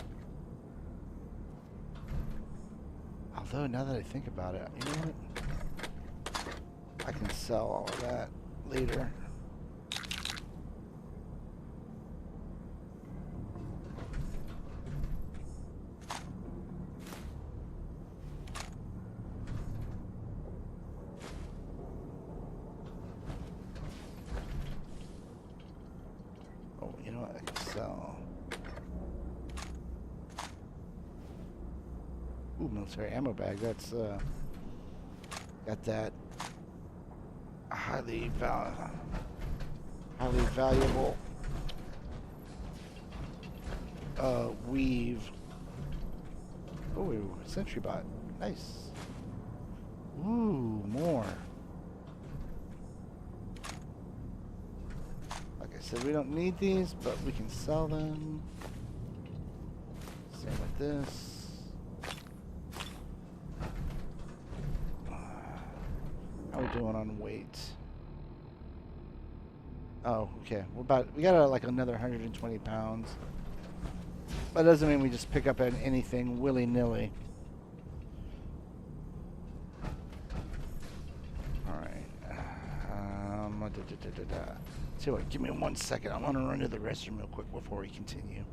Speaker 1: Although, now that I think about it, you know what? I can sell all of that later. Oh, you know what? I can sell. Ooh, military ammo bag. That's got that highly valuable weave. Oh, sentry bot. Nice. Ooh, more. Like I said, we don't need these, but we can sell them. Same with this. How are we doing on weight? Oh, okay. We got like another 120 pounds. That doesn't mean we just pick up anything willy-nilly. Alright. See what? Give me 1 second. I want to run to the restroom real quick before we continue.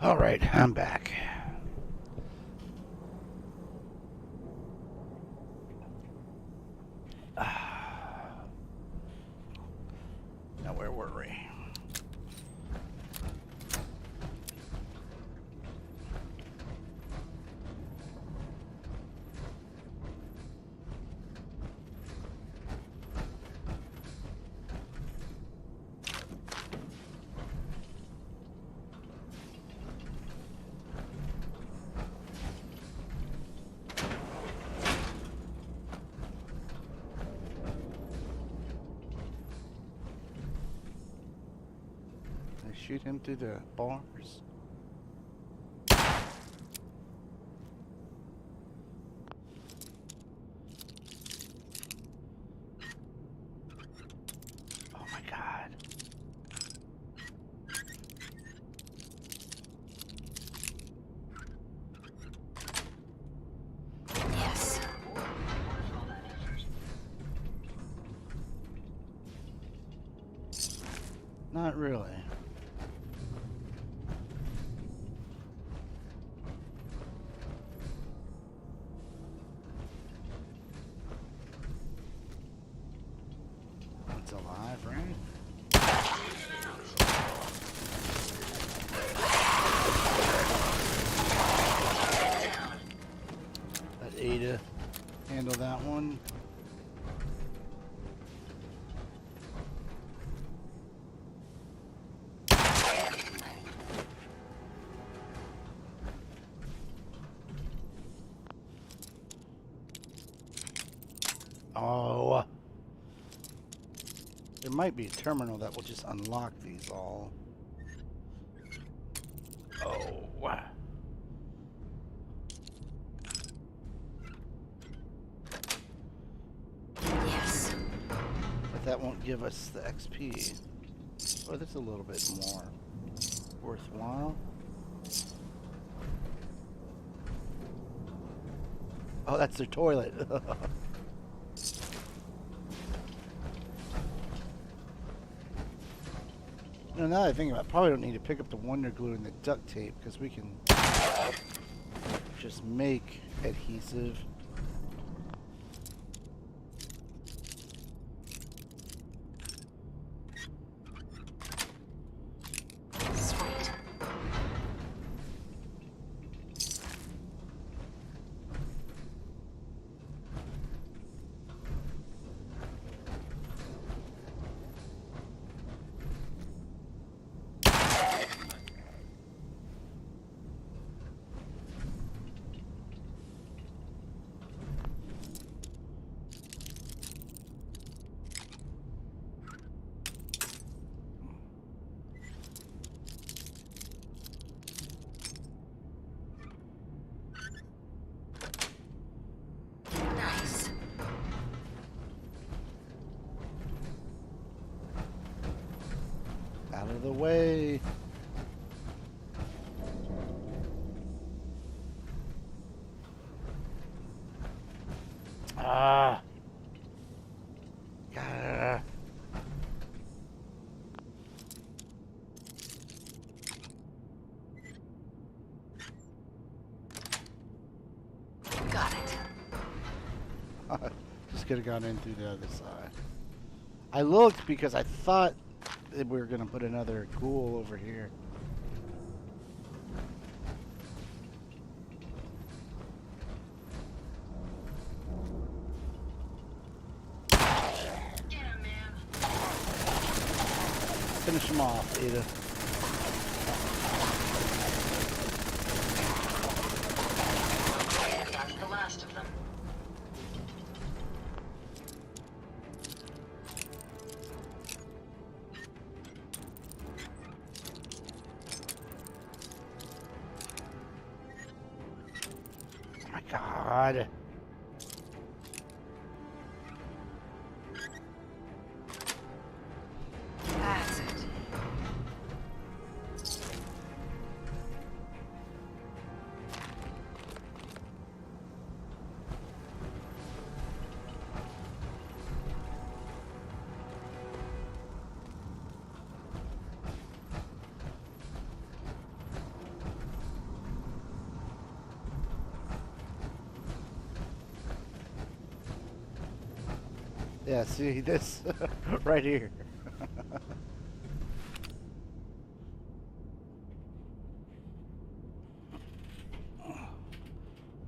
Speaker 1: All right, I'm back. Now, where were we? shoot him through the bars? Oh my god.
Speaker 4: Yes.
Speaker 1: Not really. It's alive, right? Let Ada handle that one. Oh. There might be a terminal that will just unlock these all. Oh.
Speaker 4: Yes.
Speaker 1: But that won't give us the XP. Oh, that's a little bit more worthwhile. Oh, that's their toilet. Now that I think about it, probably don't need to pick up the Wonder Glue and the duct tape because we can just make adhesive.
Speaker 4: Sweet. Nice.
Speaker 1: Out of the way. Ah. Yeah.
Speaker 4: Got it.
Speaker 1: Just could have gone in through the other side. I looked because I thought that we were going to put another ghoul over here. Finish him off, Ada.
Speaker 3: That's the last of them.
Speaker 1: Oh my god.
Speaker 4: That's it.
Speaker 1: Yeah, see this right here.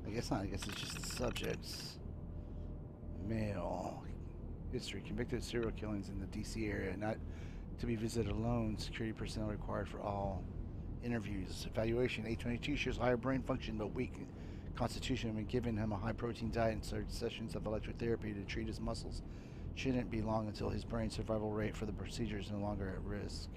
Speaker 1: I guess not. I guess it's just the subjects. Male. History. Convicted serial killings in the DC area. Not to be visited alone. Security personnel required for all interviews. Evaluation. 822 shows higher brain function but weak constitution. When given him a high protein diet and started sessions of electrotherapy to treat his muscles. Shouldn't be long until his brain survival rate for the procedure is no longer at risk.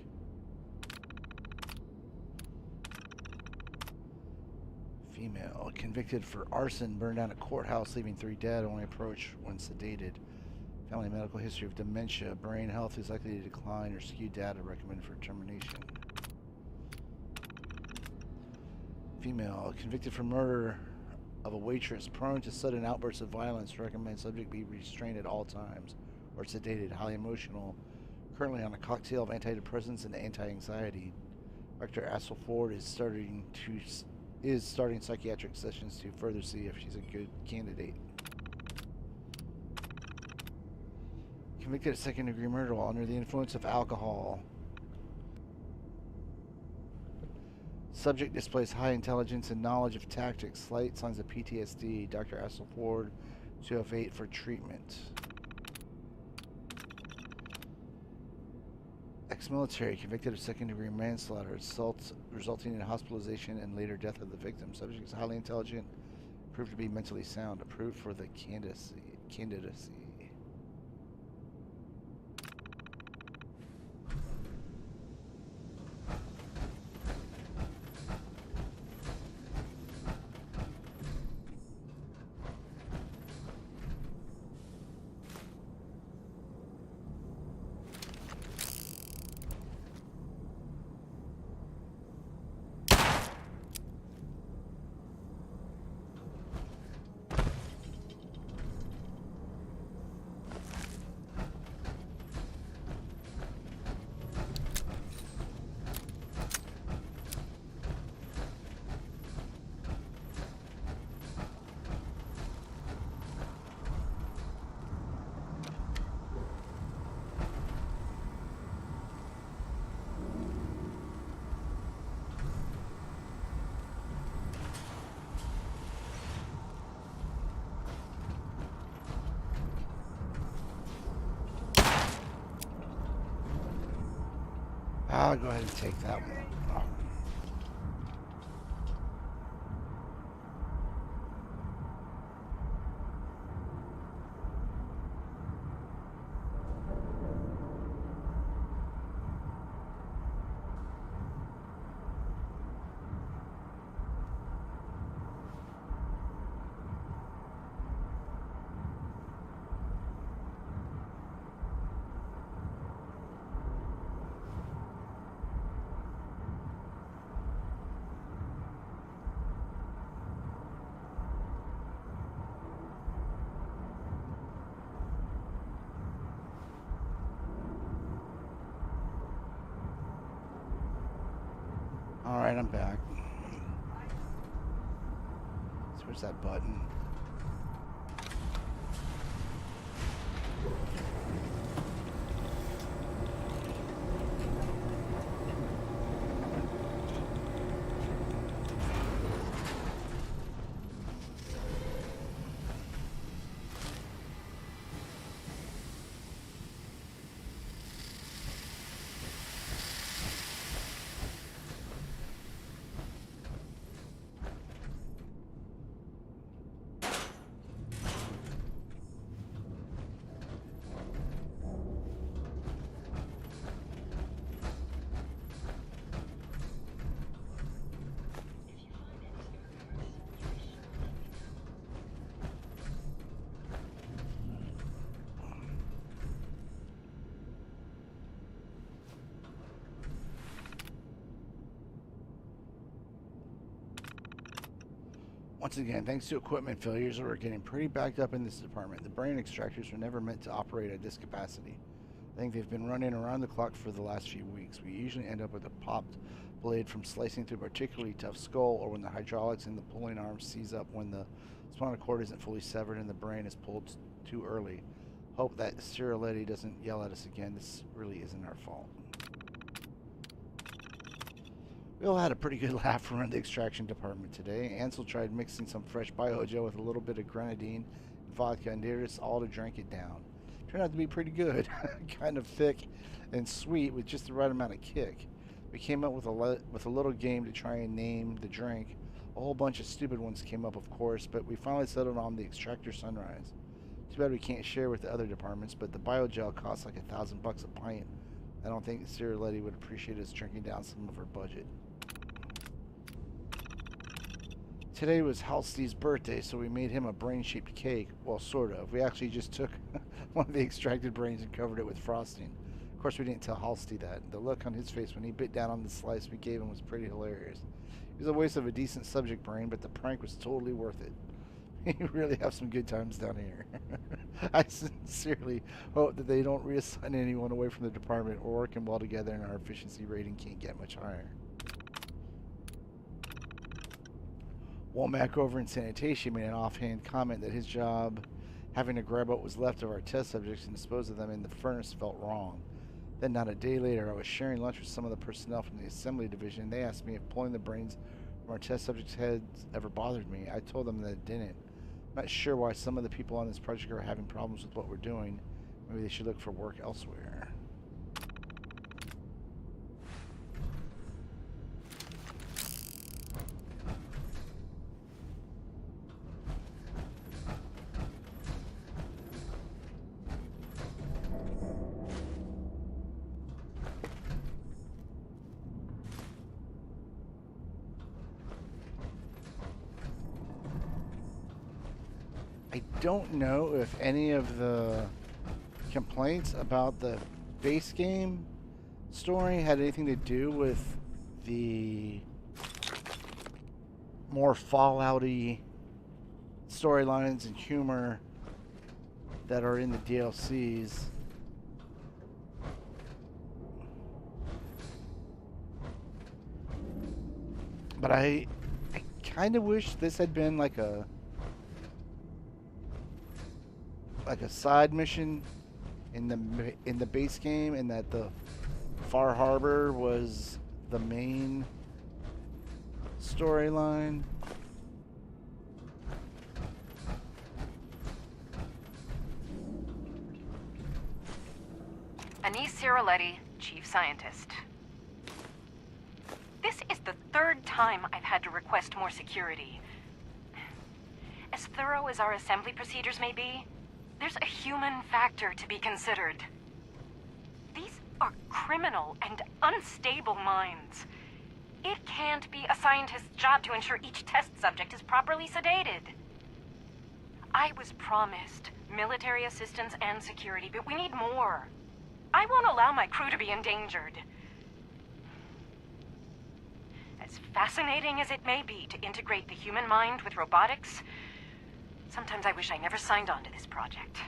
Speaker 1: Female, convicted for arson, burned down a courthouse, leaving 3 dead, only approached when sedated. Family medical history of dementia. Brain health is likely to decline or skew data recommended for termination. Female, convicted for murder of a waitress, prone to sudden outbursts of violence, recommend subject be restrained at all times or sedated, highly emotional, currently on a cocktail of antidepressants and anti-anxiety. Dr. Asselford is starting psychiatric sessions to further see if she's a good candidate. Convicted of second-degree murder while under the influence of alcohol. Subject displays high intelligence and knowledge of tactics, slight signs of PTSD. Dr. Asselford, 208 for treatment. Ex-military, convicted of second-degree manslaughter, assault resulting in hospitalization and later death of the victim. Subject is highly intelligent, proved to be mentally sound, approved for the candidacy. I'll go ahead and take that one. Alright, I'm back. So where's that button? Once again, thanks to equipment failures, we're getting pretty backed up in this department. The brain extractors were never meant to operate at this capacity. I think they've been running around the clock for the last few weeks. We usually end up with a popped blade from slicing through a particularly tough skull, or when the hydraulics in the pulling arm seize up when the spinal cord isn't fully severed and the brain is pulled too early. Hope that Cirilletti doesn't yell at us again. This really isn't our fault. We all had a pretty good laugh around the extraction department today. Ansel tried mixing some fresh biojo with a little bit of grenadine and vodka and dared us all to drink it down. Turned out to be pretty good. Kind of thick and sweet with just the right amount of kick. We came up with a little game to try and name the drink. A whole bunch of stupid ones came up, of course, but we finally settled on the Extractor Sunrise. Too bad we can't share with the other departments, but the biogel costs like $1,000 a pint. I don't think Cirilletti would appreciate us drinking down some of her budget. Today was Halstey's birthday, so we made him a brain-shaped cake. Well, sort of. We actually just took one of the extracted brains and covered it with frosting. Of course, we didn't tell Halstey that. The look on his face when he bit down on the slice we gave him was pretty hilarious. It was a waste of a decent subject brain, but the prank was totally worth it. We really have some good times down here. I sincerely hope that they don't reassign anyone away from the department. We're working well together and our efficiency rating can't get much higher. Womack over in sanitation made an offhand comment that his job having to grab what was left of our test subjects and dispose of them in the furnace felt wrong. Then not a day later, I was sharing lunch with some of the personnel from the assembly division, and they asked me if pulling the brains from our test subjects' heads ever bothered me. I told them that it didn't. I'm not sure why some of the people on this project are having problems with what we're doing. Maybe they should look for work elsewhere. I don't know if any of the complaints about the base game story had anything to do with the more Fallout-y storylines and humor that are in the DLCs. But I kind of wish this had been like a side mission in the base game, and that the Far Harbor was the main storyline.
Speaker 7: Anise Ciroletti, Chief Scientist. This is the third time I've had to request more security. As thorough as our assembly procedures may be, there's a human factor to be considered. These are criminal and unstable minds. It can't be a scientist's job to ensure each test subject is properly sedated. I was promised military assistance and security, but we need more. I won't allow my crew to be endangered. As fascinating as it may be to integrate the human mind with robotics, sometimes I wish I never signed on to this project.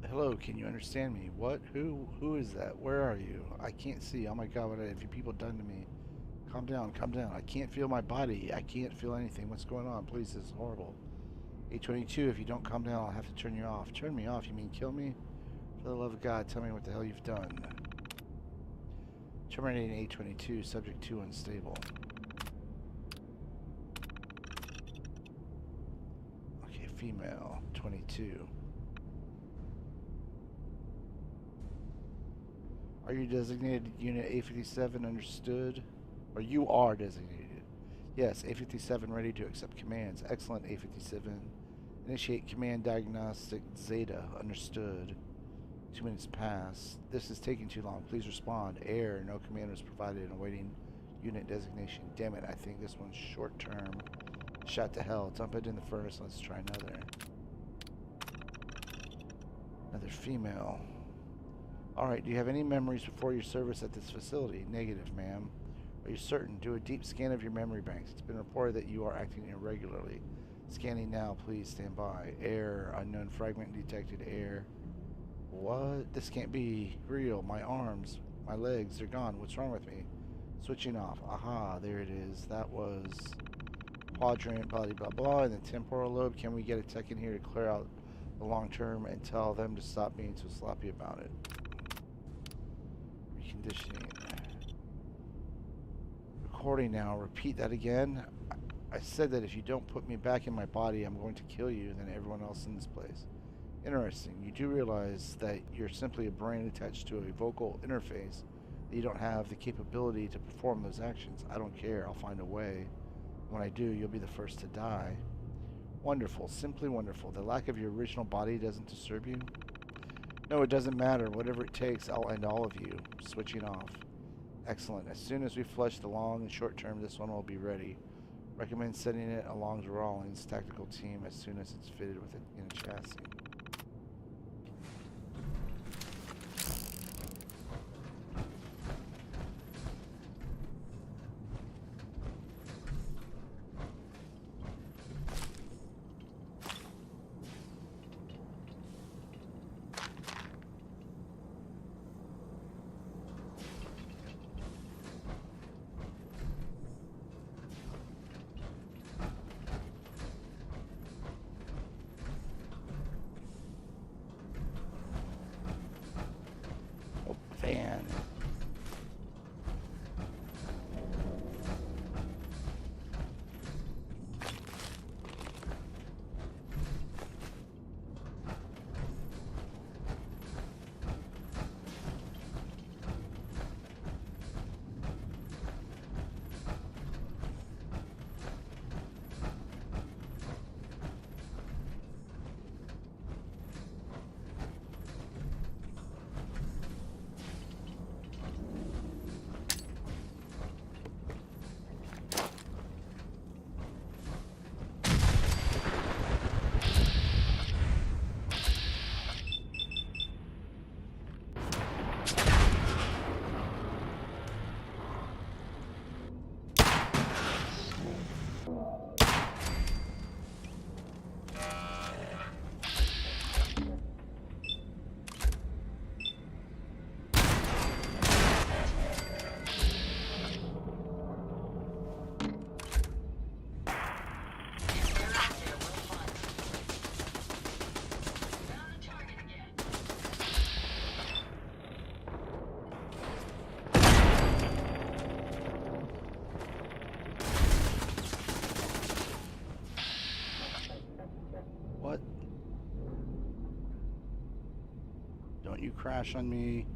Speaker 1: Hello, can you understand me? What? Who is that? Where are you? I can't see. Oh my god, what have you people done to me? Calm down, calm down. I can't feel my body. I can't feel anything. What's going on? Please, this is horrible. 822, if you don't calm down, I'll have to turn you off. Turn me off? You mean kill me? For the love of God, tell me what the hell you've done. Terminating 822, subject 2 unstable. Okay, female, 22. Are you designated Unit A57? Understood? Or you are designated? Yes, A57 ready to accept commands. Excellent, A57. Initiate command diagnostic Zeta. Understood. 2 minutes pass. This is taking too long. Please respond. Error. No command was provided and awaiting unit designation. Damn it, I think this one's short term. Shot to hell. Dump it in the furnace. Let's try another. Another female. Alright, do you have any memories before your service at this facility? Negative, ma'am. Are you certain? Do a deep scan of your memory banks. It's been reported that you are acting irregularly. Scanning now, please stand by. Error. Unknown fragment detected. Error. What? This can't be real. My arms, my legs, they're gone. What's wrong with me? Switching off. Aha, there it is. That was quadrant, blah, blah, blah, and the temporal lobe. Can we get a tech in here to clear out the long term and tell them to stop being so sloppy about it? Reconditioning. Recording now. Repeat that again. I said that if you don't put me back in my body, I'm going to kill you and then everyone else in this place. Interesting. You do realize that you're simply a brain attached to a vocal interface, that you don't have the capability to perform those actions. I don't care. I'll find a way. When I do, you'll be the first to die. Wonderful, simply wonderful. The lack of your original body doesn't disturb you? No, it doesn't matter. Whatever it takes, I'll end all of you. Switching off. Excellent. As soon as we flush the long and short term, this one will be ready. Recommend sending it along to Rawlings' tactical team as soon as it's fitted with it in a chassis. Fan. What? Don't you crash on me.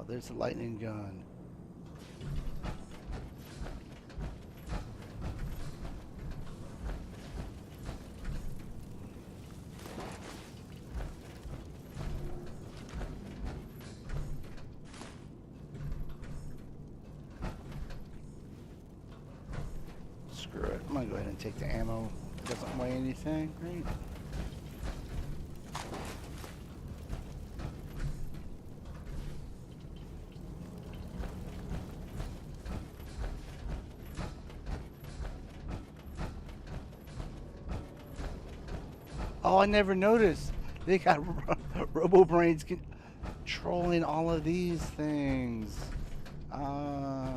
Speaker 1: Oh, there's a lightning gun. Screw it. I'm gonna go ahead and take the ammo. It doesn't weigh anything, right? Oh, I never noticed. They got Robo Brains controlling all of these things. Ah.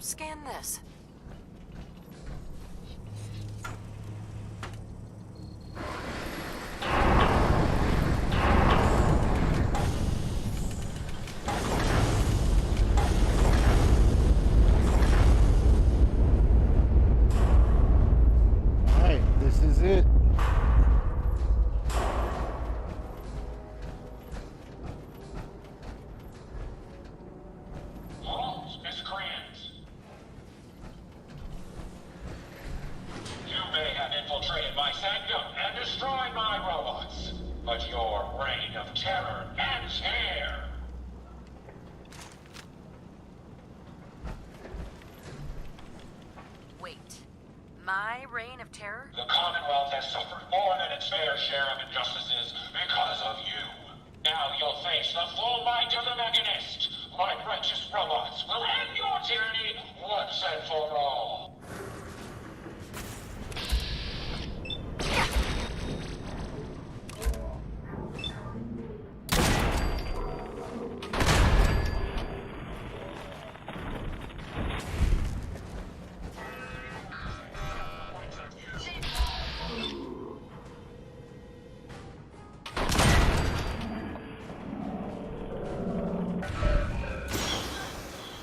Speaker 4: Scan this.
Speaker 1: Alright, this is it.
Speaker 6: Halt, miscreants! You may have infiltrated my sanctum and destroyed my robots, but your reign of terror ends here!
Speaker 4: Wait. My reign of terror?
Speaker 6: The Commonwealth has suffered more than its fair share of injustices because of you. Now you'll face the full might of the Mechinist. My righteous robots will end your tyranny once and for all.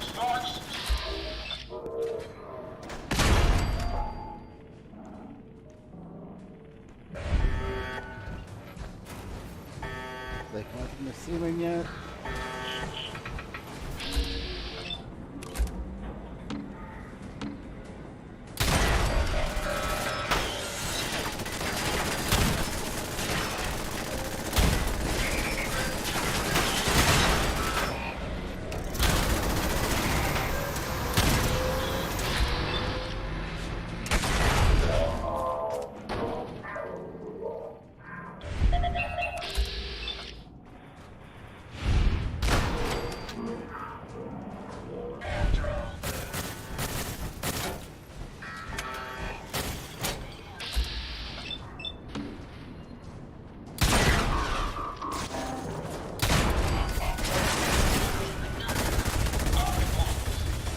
Speaker 6: Sparks,
Speaker 1: They come up from the ceiling yet?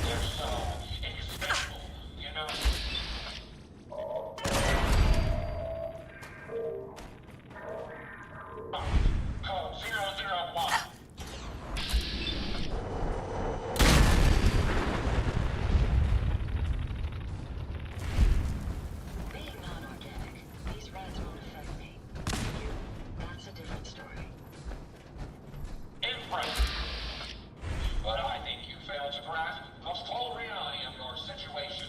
Speaker 1: they're so expendable, you know? Code 001.
Speaker 3: Being non-organic, these rats won't affect me. You, that's a different story.
Speaker 6: Impressive. But I think you failed to grasp the full reality of your situation.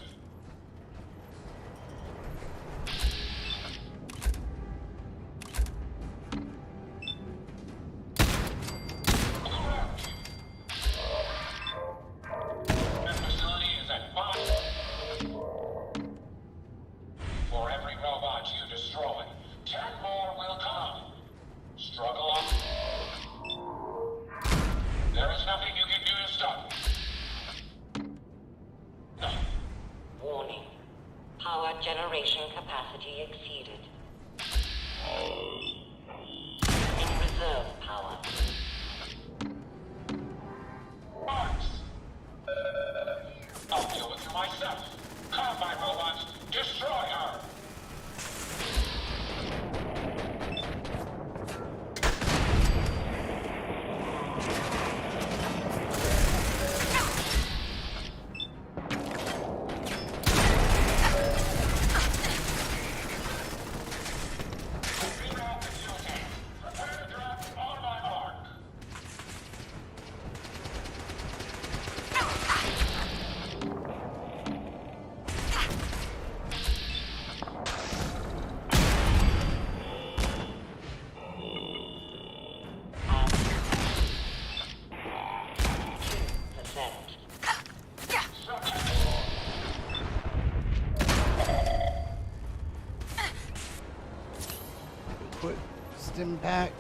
Speaker 6: Correct. This facility is at mine. For every robot you destroy, 10 more will come. Struggle on. There is nothing you can do to stop me. No.
Speaker 8: Warning. Power generation capacity exceeded. In reserve power.
Speaker 6: Marks! I'll deal with you myself. Come, my robots. Destroy her! Reroute facility. Prepare to drop on my mark.
Speaker 1: Put stim pack.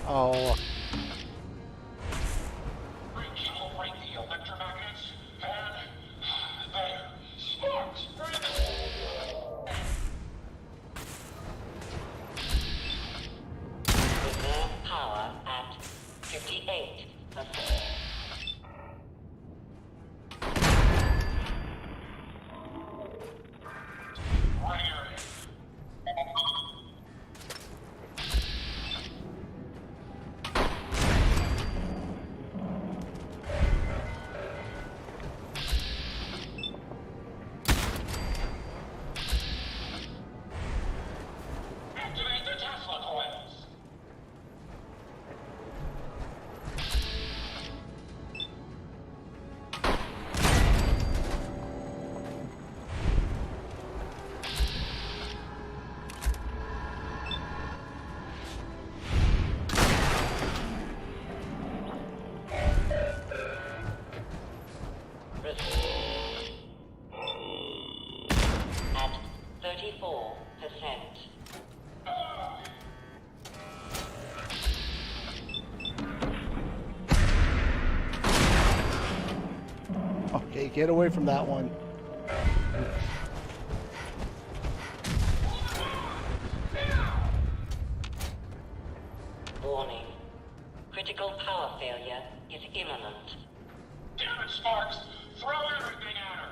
Speaker 1: Oh,
Speaker 6: He will break the electromagnets, and there, sparks
Speaker 8: Reserve power at 58%.
Speaker 1: Get away from that one.
Speaker 8: Warning. Critical power failure is imminent.
Speaker 6: Damn it, Sparks! Throw everything at her!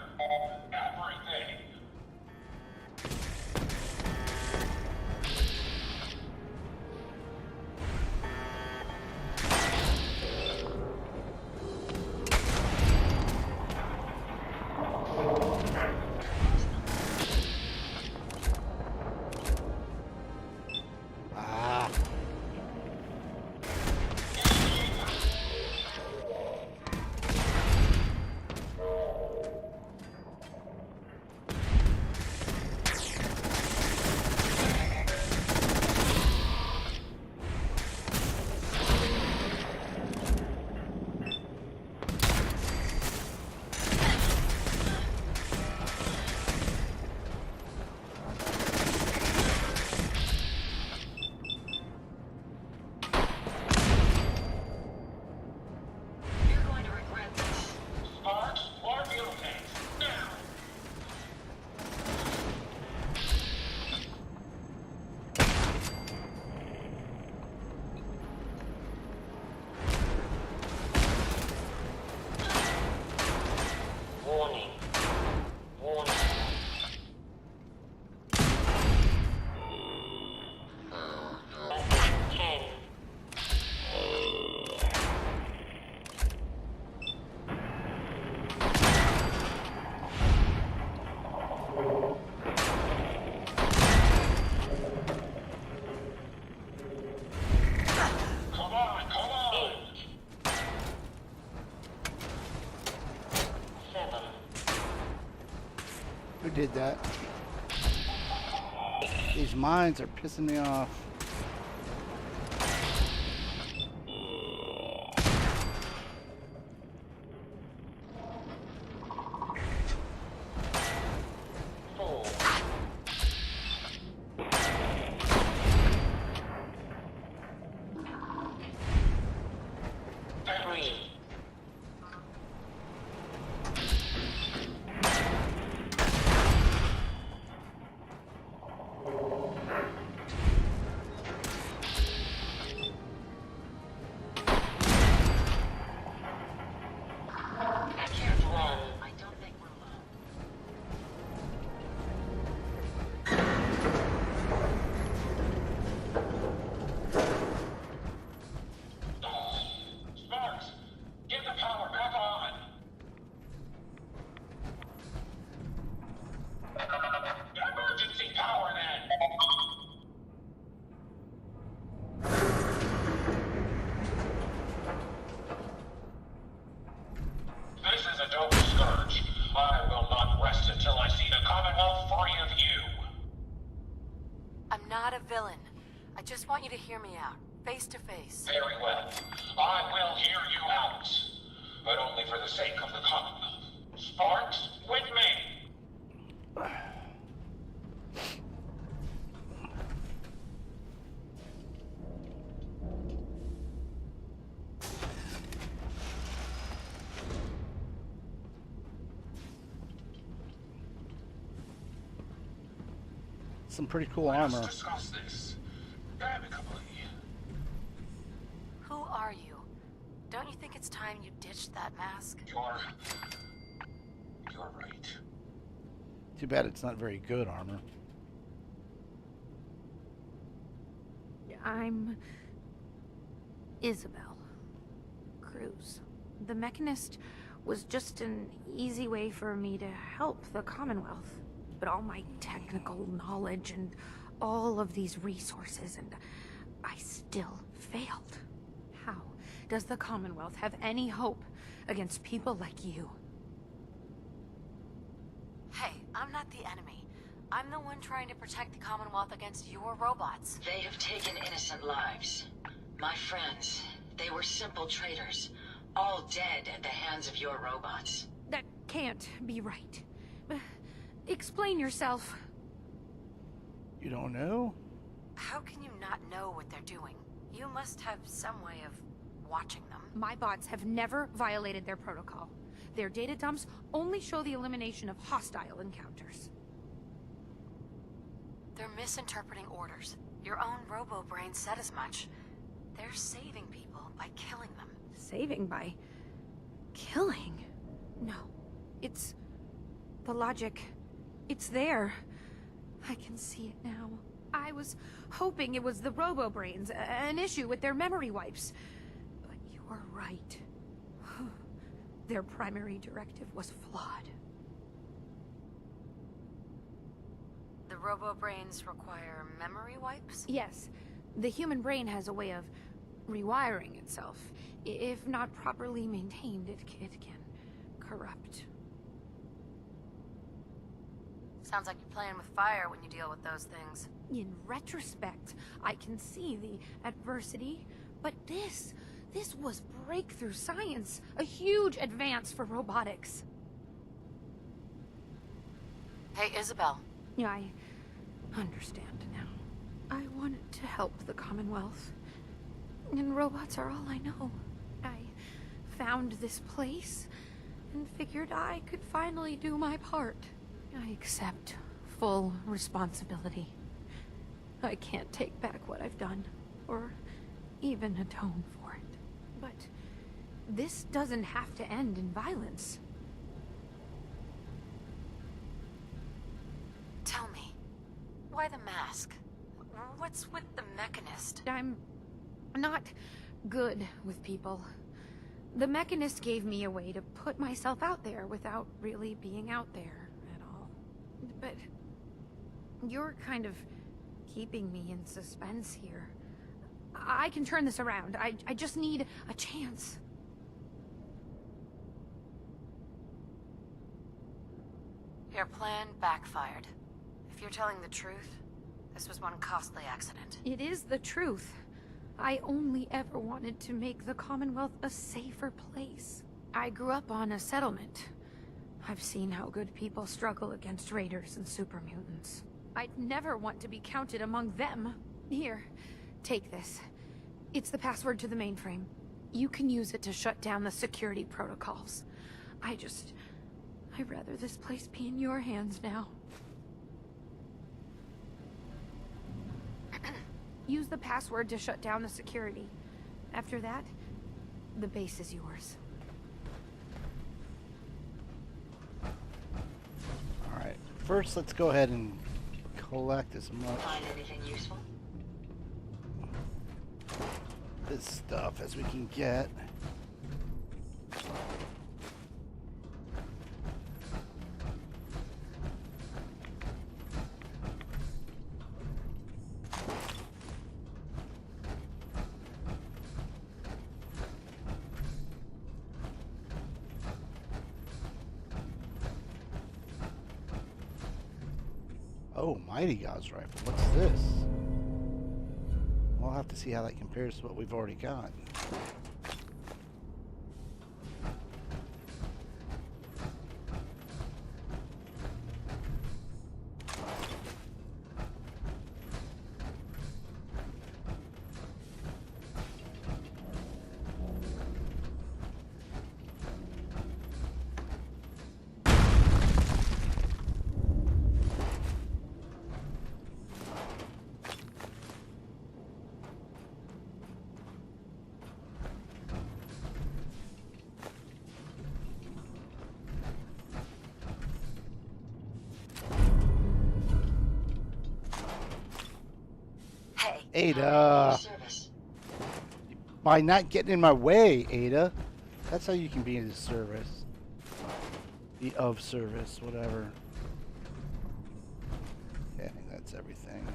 Speaker 6: Everything!
Speaker 1: Ah.
Speaker 3: You're going to regret this.
Speaker 6: Sparks, more fuel tanks! Now!
Speaker 8: Warning. Warning. Message 10.
Speaker 6: Come on, come on!
Speaker 8: 7.
Speaker 1: Who did that? These mines are pissing me off.
Speaker 8: Four. 3.
Speaker 3: Careful.
Speaker 8: 1.
Speaker 3: I don't think we're alone.
Speaker 6: Sparks, get the power back on! Emergency power then! This is a double scourge. I will not rest until I see the Commonwealth free of you.
Speaker 4: I'm not a villain. I just want you to hear me out, face to face.
Speaker 6: Very well. I will hear you out. But only for the sake of the Commonwealth. Sparks, with me!
Speaker 1: Some pretty cool
Speaker 6: Let's
Speaker 1: armor.
Speaker 6: discuss this amicably.
Speaker 4: Who are you? Don't you think it's time you ditched that mask?
Speaker 6: You're right.
Speaker 1: Too bad it's not very good armor.
Speaker 2: I'm Isabel Cruz. The Mechinist was just an easy way for me to help the Commonwealth. But all my technical knowledge and all of these resources, and I still failed. How does the Commonwealth have any hope against people like you?
Speaker 4: Hey, I'm not the enemy. I'm the one trying to protect the Commonwealth against your robots.
Speaker 3: They have taken innocent lives. My friends, they were simple traitors, all dead at the hands of your robots.
Speaker 2: That can't be right. Explain yourself.
Speaker 1: You don't know?
Speaker 4: How can you not know what they're doing? You must have some way of watching them.
Speaker 2: My bots have never violated their protocol. Their data dumps only show the elimination of hostile encounters.
Speaker 4: They're misinterpreting orders. Your own robo-brain said as much. They're saving people by killing them.
Speaker 2: Saving by killing? No. It's the logic. It's there. I can see it now. I was hoping it was the robo-brains, an issue with their memory wipes. But you are right. Their primary directive was flawed.
Speaker 4: The robo-brains require memory wipes?
Speaker 2: Yes, the human brain has a way of rewiring itself. If not properly maintained, it can corrupt.
Speaker 4: Sounds like you're playing with fire when you deal with those things.
Speaker 2: In retrospect, I can see the adversity, but this was breakthrough science, a huge advance for robotics.
Speaker 4: Hey, Isabel.
Speaker 2: Yeah, I understand now. I wanted to help the Commonwealth, and robots are all I know. I found this place and figured I could finally do my part. I accept full responsibility. I can't take back what I've done, or even atone for it. But this doesn't have to end in violence.
Speaker 4: Tell me, why the mask? What's with the Mechinist?
Speaker 2: I'm not good with people. The Mechinist gave me a way to put myself out there without really being out there at all. But you're kind of keeping me in suspense here. I can turn this around. I just need a chance.
Speaker 4: Your plan backfired. If you're telling the truth, this was one costly accident.
Speaker 2: It is the truth. I only ever wanted to make the Commonwealth a safer place. I grew up on a settlement. I've seen how good people struggle against raiders and super mutants. I'd never want to be counted among them. Here, take this. It's the password to the mainframe. You can use it to shut down the security protocols. I'd rather this place be in your hands now. Use the password to shut down the security. After that, the base is yours.
Speaker 1: Alright, first let's go ahead and collect as much
Speaker 3: Find anything useful?
Speaker 1: this stuff as we can get. Oh, Mighty God's rifle. What's this? We'll have to see how that compares to what we've already got. Ada,
Speaker 3: Service.
Speaker 1: by not getting in my way, Ada. That's how you can be in the service. Be of service, whatever. Okay, I think that's everything.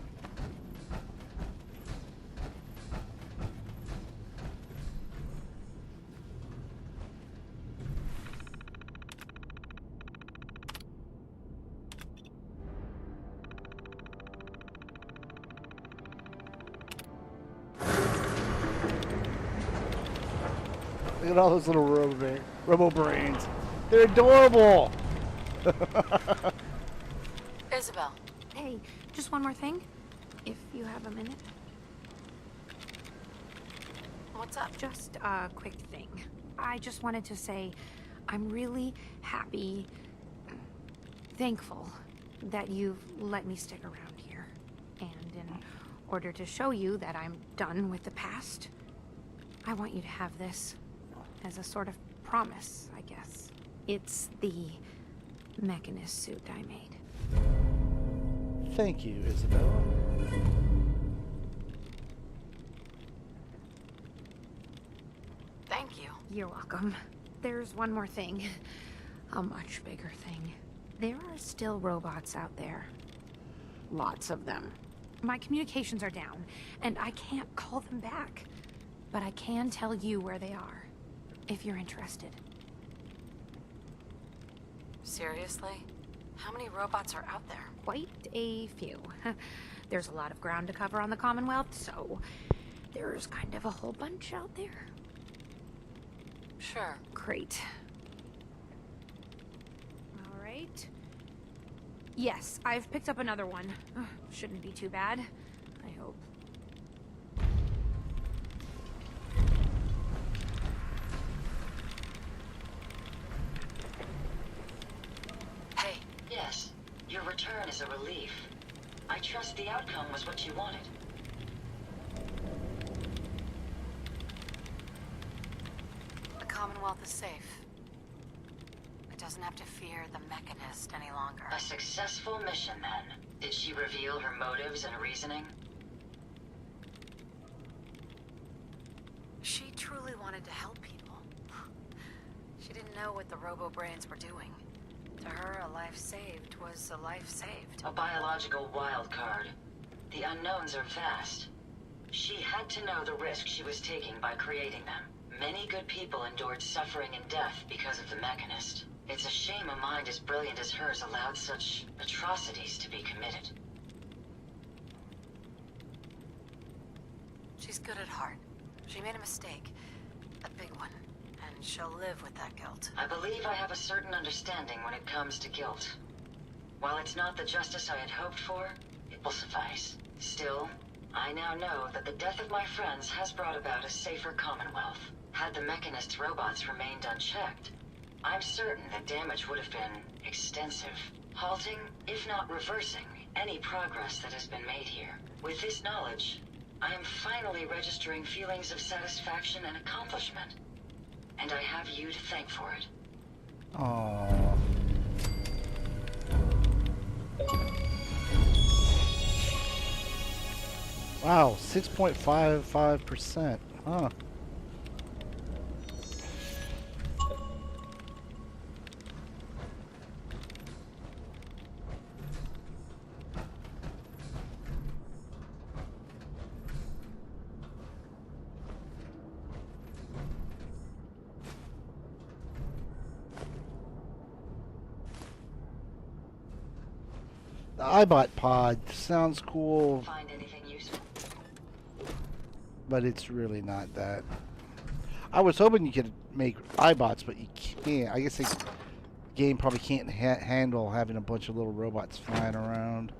Speaker 1: Look at all those little robo brains. They're adorable.
Speaker 4: Isabel.
Speaker 2: Hey, just one more thing, if you have a minute.
Speaker 4: What's up?
Speaker 2: Just a quick thing. I just wanted to say, I'm really happy, thankful that you've let me stick around here. And in order to show you that I'm done with the past, I want you to have this as a sort of promise, I guess. It's the Mechinist suit I made.
Speaker 1: Thank you, Isabella.
Speaker 4: Thank you.
Speaker 2: You're welcome. There's one more thing. A much bigger thing. There are still robots out there. Lots of them. My communications are down, and I can't call them back. But I can tell you where they are, if you're interested.
Speaker 4: Seriously? How many robots are out there?
Speaker 2: Quite a few. There's a lot of ground to cover on the Commonwealth, so there's kind of a whole bunch out there.
Speaker 4: Sure.
Speaker 2: Great. All right. Yes, I've picked up another one. Shouldn't be too bad, I hope.
Speaker 4: Hey,
Speaker 3: Yes, your return is a relief. I trust the outcome was what you wanted.
Speaker 4: the Commonwealth is safe. It doesn't have to fear the Mechinist any longer.
Speaker 3: A successful mission, then. Did she reveal her motives and reasoning?
Speaker 4: She truly wanted to help people. She didn't know what the Robo-Brains were doing. To her, a life saved was a life saved.
Speaker 3: A biological wild card. The unknowns are vast. She had to know the risk she was taking by creating them. Many good people endured suffering and death because of the Mechinist. It's a shame a mind as brilliant as hers allowed such atrocities to be committed.
Speaker 4: She's good at heart. She made a mistake. A big one. And she'll live with that guilt.
Speaker 3: I believe I have a certain understanding when it comes to guilt. While it's not the justice I had hoped for, it will suffice. Still, I now know that the death of my friends has brought about a safer Commonwealth. Had the Mechinist's robots remained unchecked, I'm certain that damage would have been extensive, halting, if not reversing, any progress that has been made here. With this knowledge, I am finally registering feelings of satisfaction and accomplishment. And I have you to thank for it.
Speaker 1: Aww. Wow, 6.55%. Huh. The iBot pod sounds cool,
Speaker 3: Find anything useful?
Speaker 1: but it's really not that. I was hoping you could make iBots, but you can't. I guess the game probably can't handle having a bunch of little robots flying around.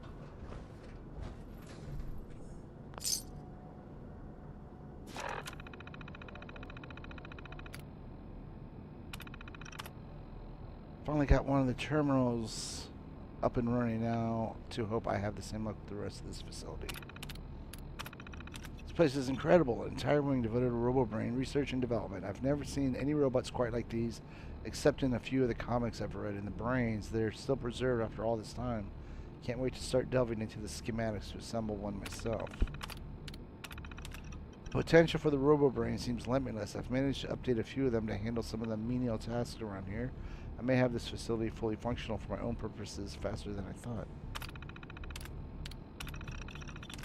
Speaker 1: Finally got one of the terminals up and running now, to hope I have the same luck with the rest of this facility. This place is incredible. An entire wing devoted to RoboBrain research and development. I've never seen any robots quite like these, except in a few of the comics I've read. And the brains, they're still preserved after all this time. Can't wait to start delving into the schematics to assemble one myself. The potential for the RoboBrain seems limitless. I've managed to update a few of them to handle some of the menial tasks around here. I may have this facility fully functional for my own purposes faster than I thought.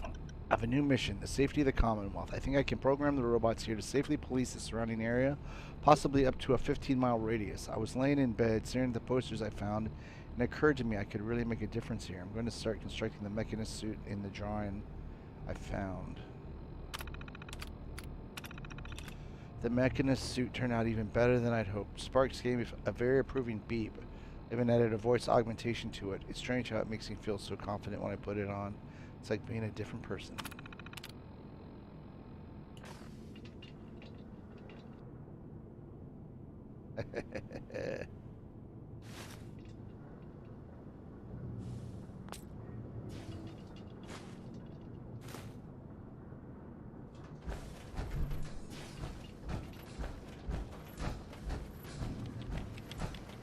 Speaker 1: I have a new mission, the safety of the Commonwealth. I think I can program the robots here to safely police the surrounding area, possibly up to a 15-mile radius. I was laying in bed, staring at the posters I found, and it occurred to me I could really make a difference here. I'm going to start constructing the Mechinist suit in the drawing I found. The Mechinist suit turned out even better than I'd hoped. Sparks gave me a very approving beep. I even added a voice augmentation to it. It's strange how it makes me feel so confident when I put it on. It's like being a different person.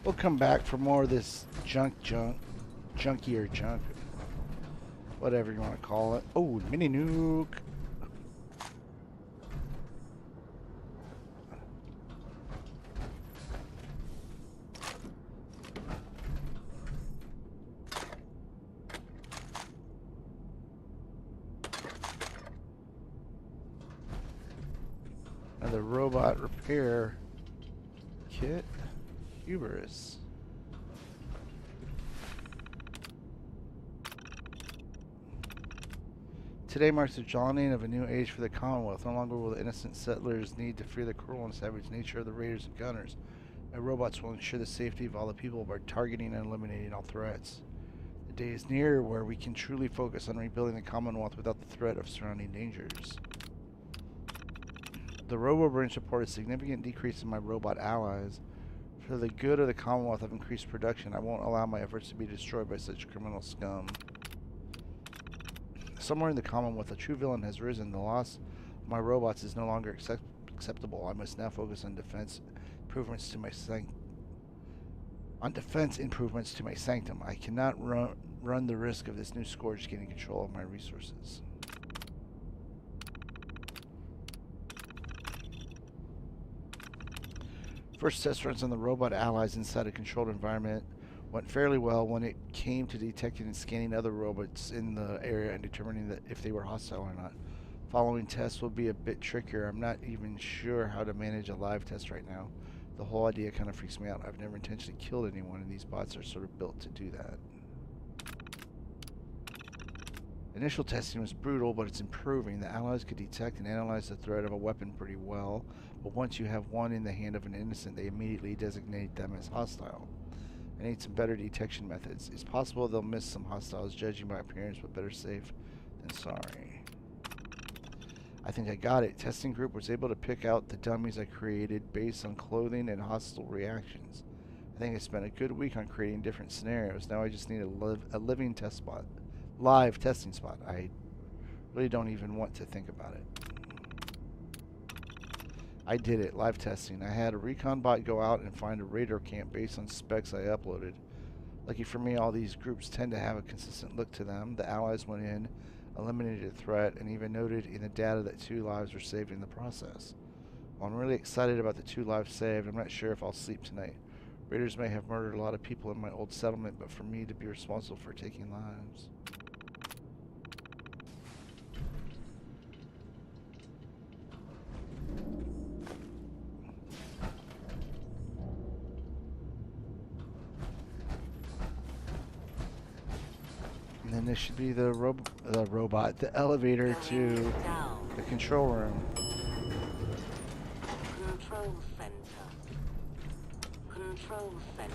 Speaker 1: We'll come back for more of this junkier junk, whatever you want to call it. Oh, mini nuke. Another robot repair kit. Hubris. Today marks the dawning of a new age for the Commonwealth. No longer will the innocent settlers need to fear the cruel and savage nature of the raiders and gunners. My robots will ensure the safety of all the people by targeting and eliminating all threats. The day is near where we can truly focus on rebuilding the Commonwealth without the threat of surrounding dangers. The RoboBranch reported a significant decrease in my robot allies. For the good of the Commonwealth, I've increased production. I won't allow my efforts to be destroyed by such criminal scum. Somewhere in the Commonwealth, a true villain has risen. The loss of my robots is no longer acceptable. I must now focus on defense improvements to my sanctum. I cannot run the risk of this new scourge gaining control of my resources. First test runs on the robot allies inside a controlled environment went fairly well when it came to detecting and scanning other robots in the area and determining that if they were hostile or not. Following tests will be a bit trickier. I'm not even sure how to manage a live test right now. The whole idea kind of freaks me out. I've never intentionally killed anyone, and these bots are sort of built to do that. Initial testing was brutal, but it's improving. The allies could detect and analyze the threat of a weapon pretty well, but once you have one in the hand of an innocent, they immediately designate them as hostile. I need some better detection methods. It's possible they'll miss some hostiles judging by appearance, but better safe than sorry. I think I got it. Testing group was able to pick out the dummies I created based on clothing and hostile reactions. I think I spent a good week on creating different scenarios. Now I just need a living test spot. Live testing spot. I really don't even want to think about it. I did it. Live testing. I had a recon bot go out and find a radar camp based on specs I uploaded. Lucky for me, all these groups tend to have a consistent look to them. The allies went in, eliminated a threat, and even noted in the data that 2 lives were saved in the process. While I'm really excited about the 2 lives saved, I'm not sure if I'll sleep tonight. Raiders may have murdered a lot of people in my old settlement, but for me to be responsible for taking lives. And then this should be the robot, the elevator to the control room.
Speaker 8: Control center. Control center.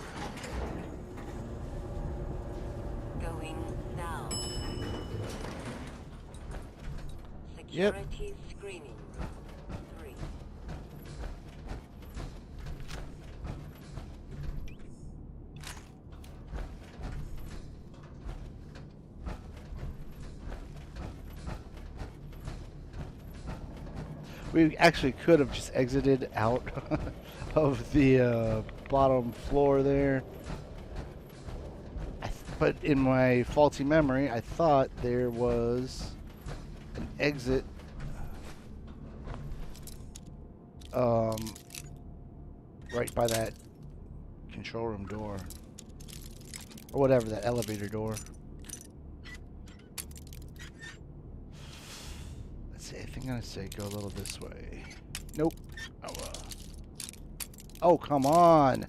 Speaker 8: Going down. Security screening room 3.
Speaker 1: We actually could have just exited out of the bottom floor there. But in my faulty memory, I thought there was an exit right by that control room door. Or whatever, that elevator door. Let's see, I think I'm gonna say go a little this way. Nope. Oh, come on!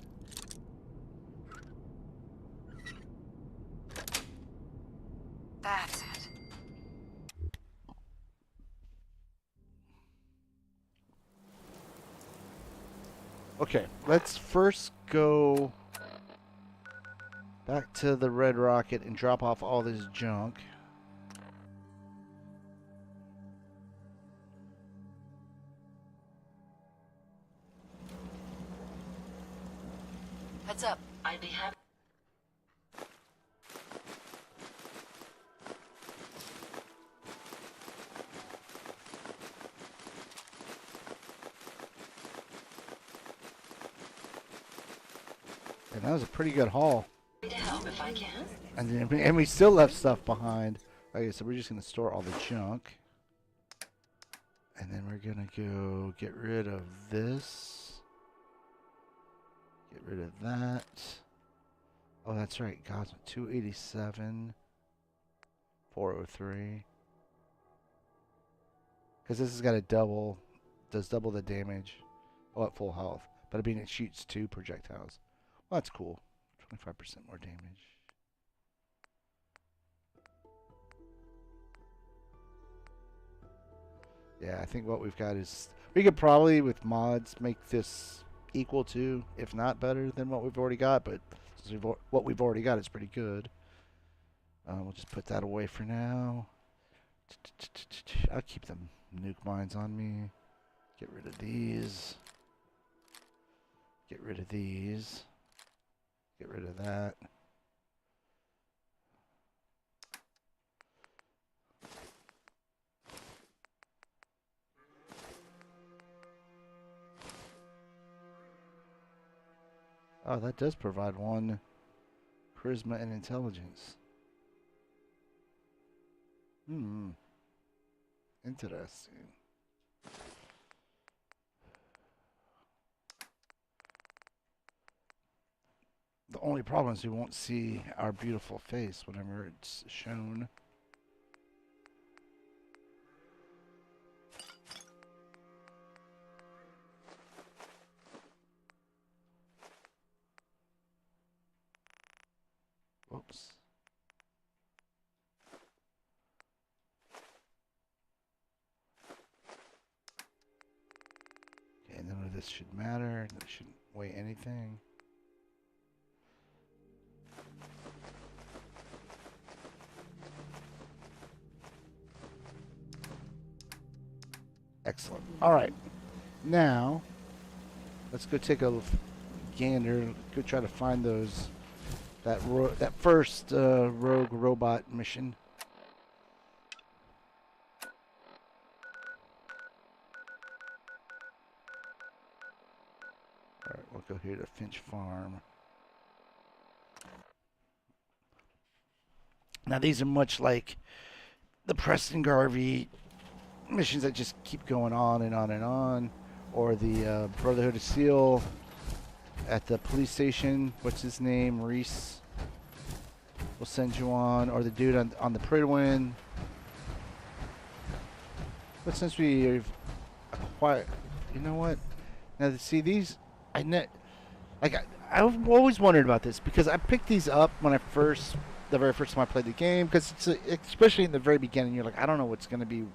Speaker 4: That's it.
Speaker 1: Okay, let's first go back to the Red Rocket and drop off all this junk.
Speaker 4: Heads up.
Speaker 3: I'd be happy.
Speaker 1: And that was a pretty good haul.
Speaker 3: To help if I can.
Speaker 1: And we still left stuff behind. Okay, so we're just going to store all the junk. And then we're going to go get rid of this. Get rid of that. Oh, that's right. God's 287. 403. Because this has got a double. Does double the damage. Oh, at full health. But I mean, it shoots 2 projectiles. Well, that's cool. 25% more damage. Yeah, I think what we've got is... We could probably, with mods, make this equal to, if not better, than what we've already got. But since what we've already got is pretty good. We'll just put that away for now. I'll keep the nuke mines on me. Get rid of these. Get rid of these. Get rid of that. Oh, that does provide 1 charisma and intelligence. Interesting. The only problem is we won't see our beautiful face whenever it's shown. Whoops. Okay, none of this should matter. That shouldn't weigh anything. Excellent. All right. Now, let's go take a gander. Go try to find those. That first rogue robot mission. All right, we'll go here to Finch Farm. Now these are much like the Preston Garvey missions that just keep going on and on and on, or the Brotherhood of Steel at the police station. What's his name? Reese. We'll send you on, or the dude on the Pridwin. But since we've acquired, you know what? Now to see these, I've always wondered about this because I picked these up when the very first time I played the game, because especially in the very beginning, you're like, I don't know what's going to be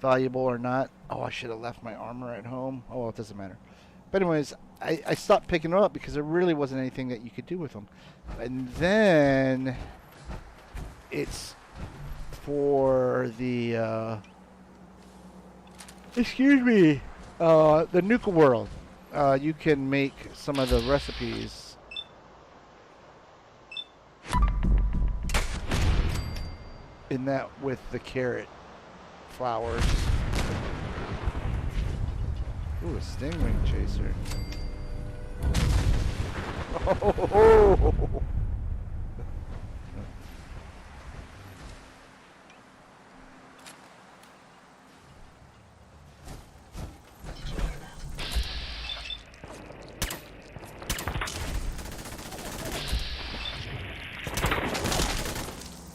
Speaker 1: valuable or not. Oh, I should have left my armor at home. Oh, well, it doesn't matter. But anyways, I stopped picking them up because there really wasn't anything that you could do with them. And then it's for the the Nuka World. You can make some of the recipes. In that with the carrot flowers. Ooh, a stingwing chaser. Oh!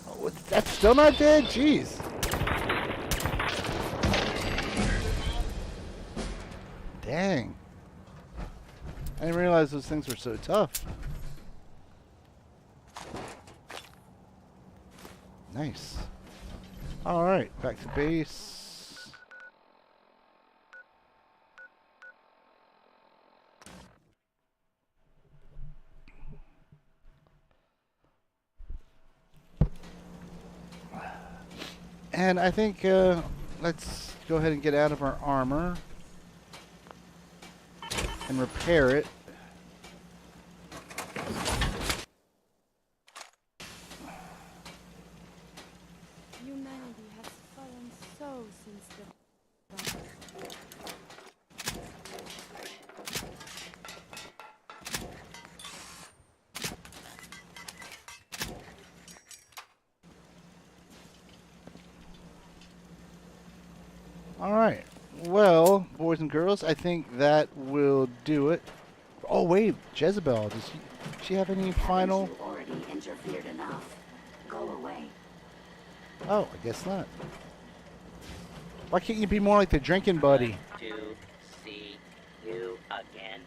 Speaker 1: Oh, that's still not dead? Jeez. Dang. I didn't realize those things were so tough. Nice. Alright, back to base. And I think let's go ahead and get out of our armor and repair it.
Speaker 2: Humanity has fallen so since the
Speaker 1: All right. Well, boys and girls, I think that will do it. Oh wait, Jezebel. Does she have any final?
Speaker 9: Haven't you already interfered enough? Go away.
Speaker 1: Oh, I guess not. Why can't you be more like the drinking buddy?
Speaker 10: To see you again.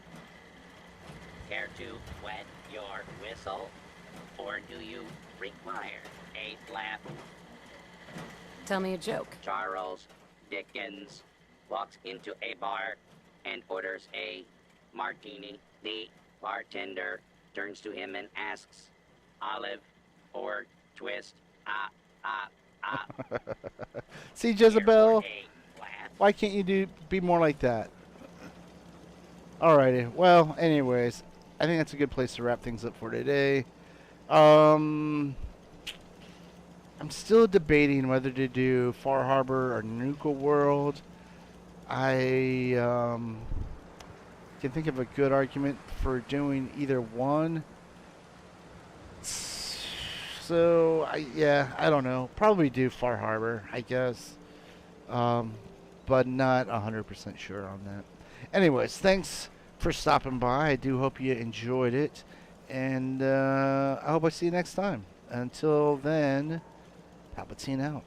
Speaker 10: Care to wet your whistle? Or do you require a laugh?
Speaker 4: Tell me a joke.
Speaker 10: Charles Dickens walks into a bar and orders a martini. The bartender turns to him and asks, olive or twist?
Speaker 1: See,
Speaker 10: Here for
Speaker 1: Jezebel,
Speaker 10: a laugh.
Speaker 1: why can't you be more like that? Alrighty. Well, anyways, I think that's a good place to wrap things up for today. I'm still debating whether to do Far Harbor or Nuka World. I can think of a good argument for doing either one. So, I don't know. Probably do Far Harbor, I guess. But not 100% sure on that. Anyways, thanks for stopping by. I do hope you enjoyed it. And I hope I see you next time. Until then, PalpyTeen out.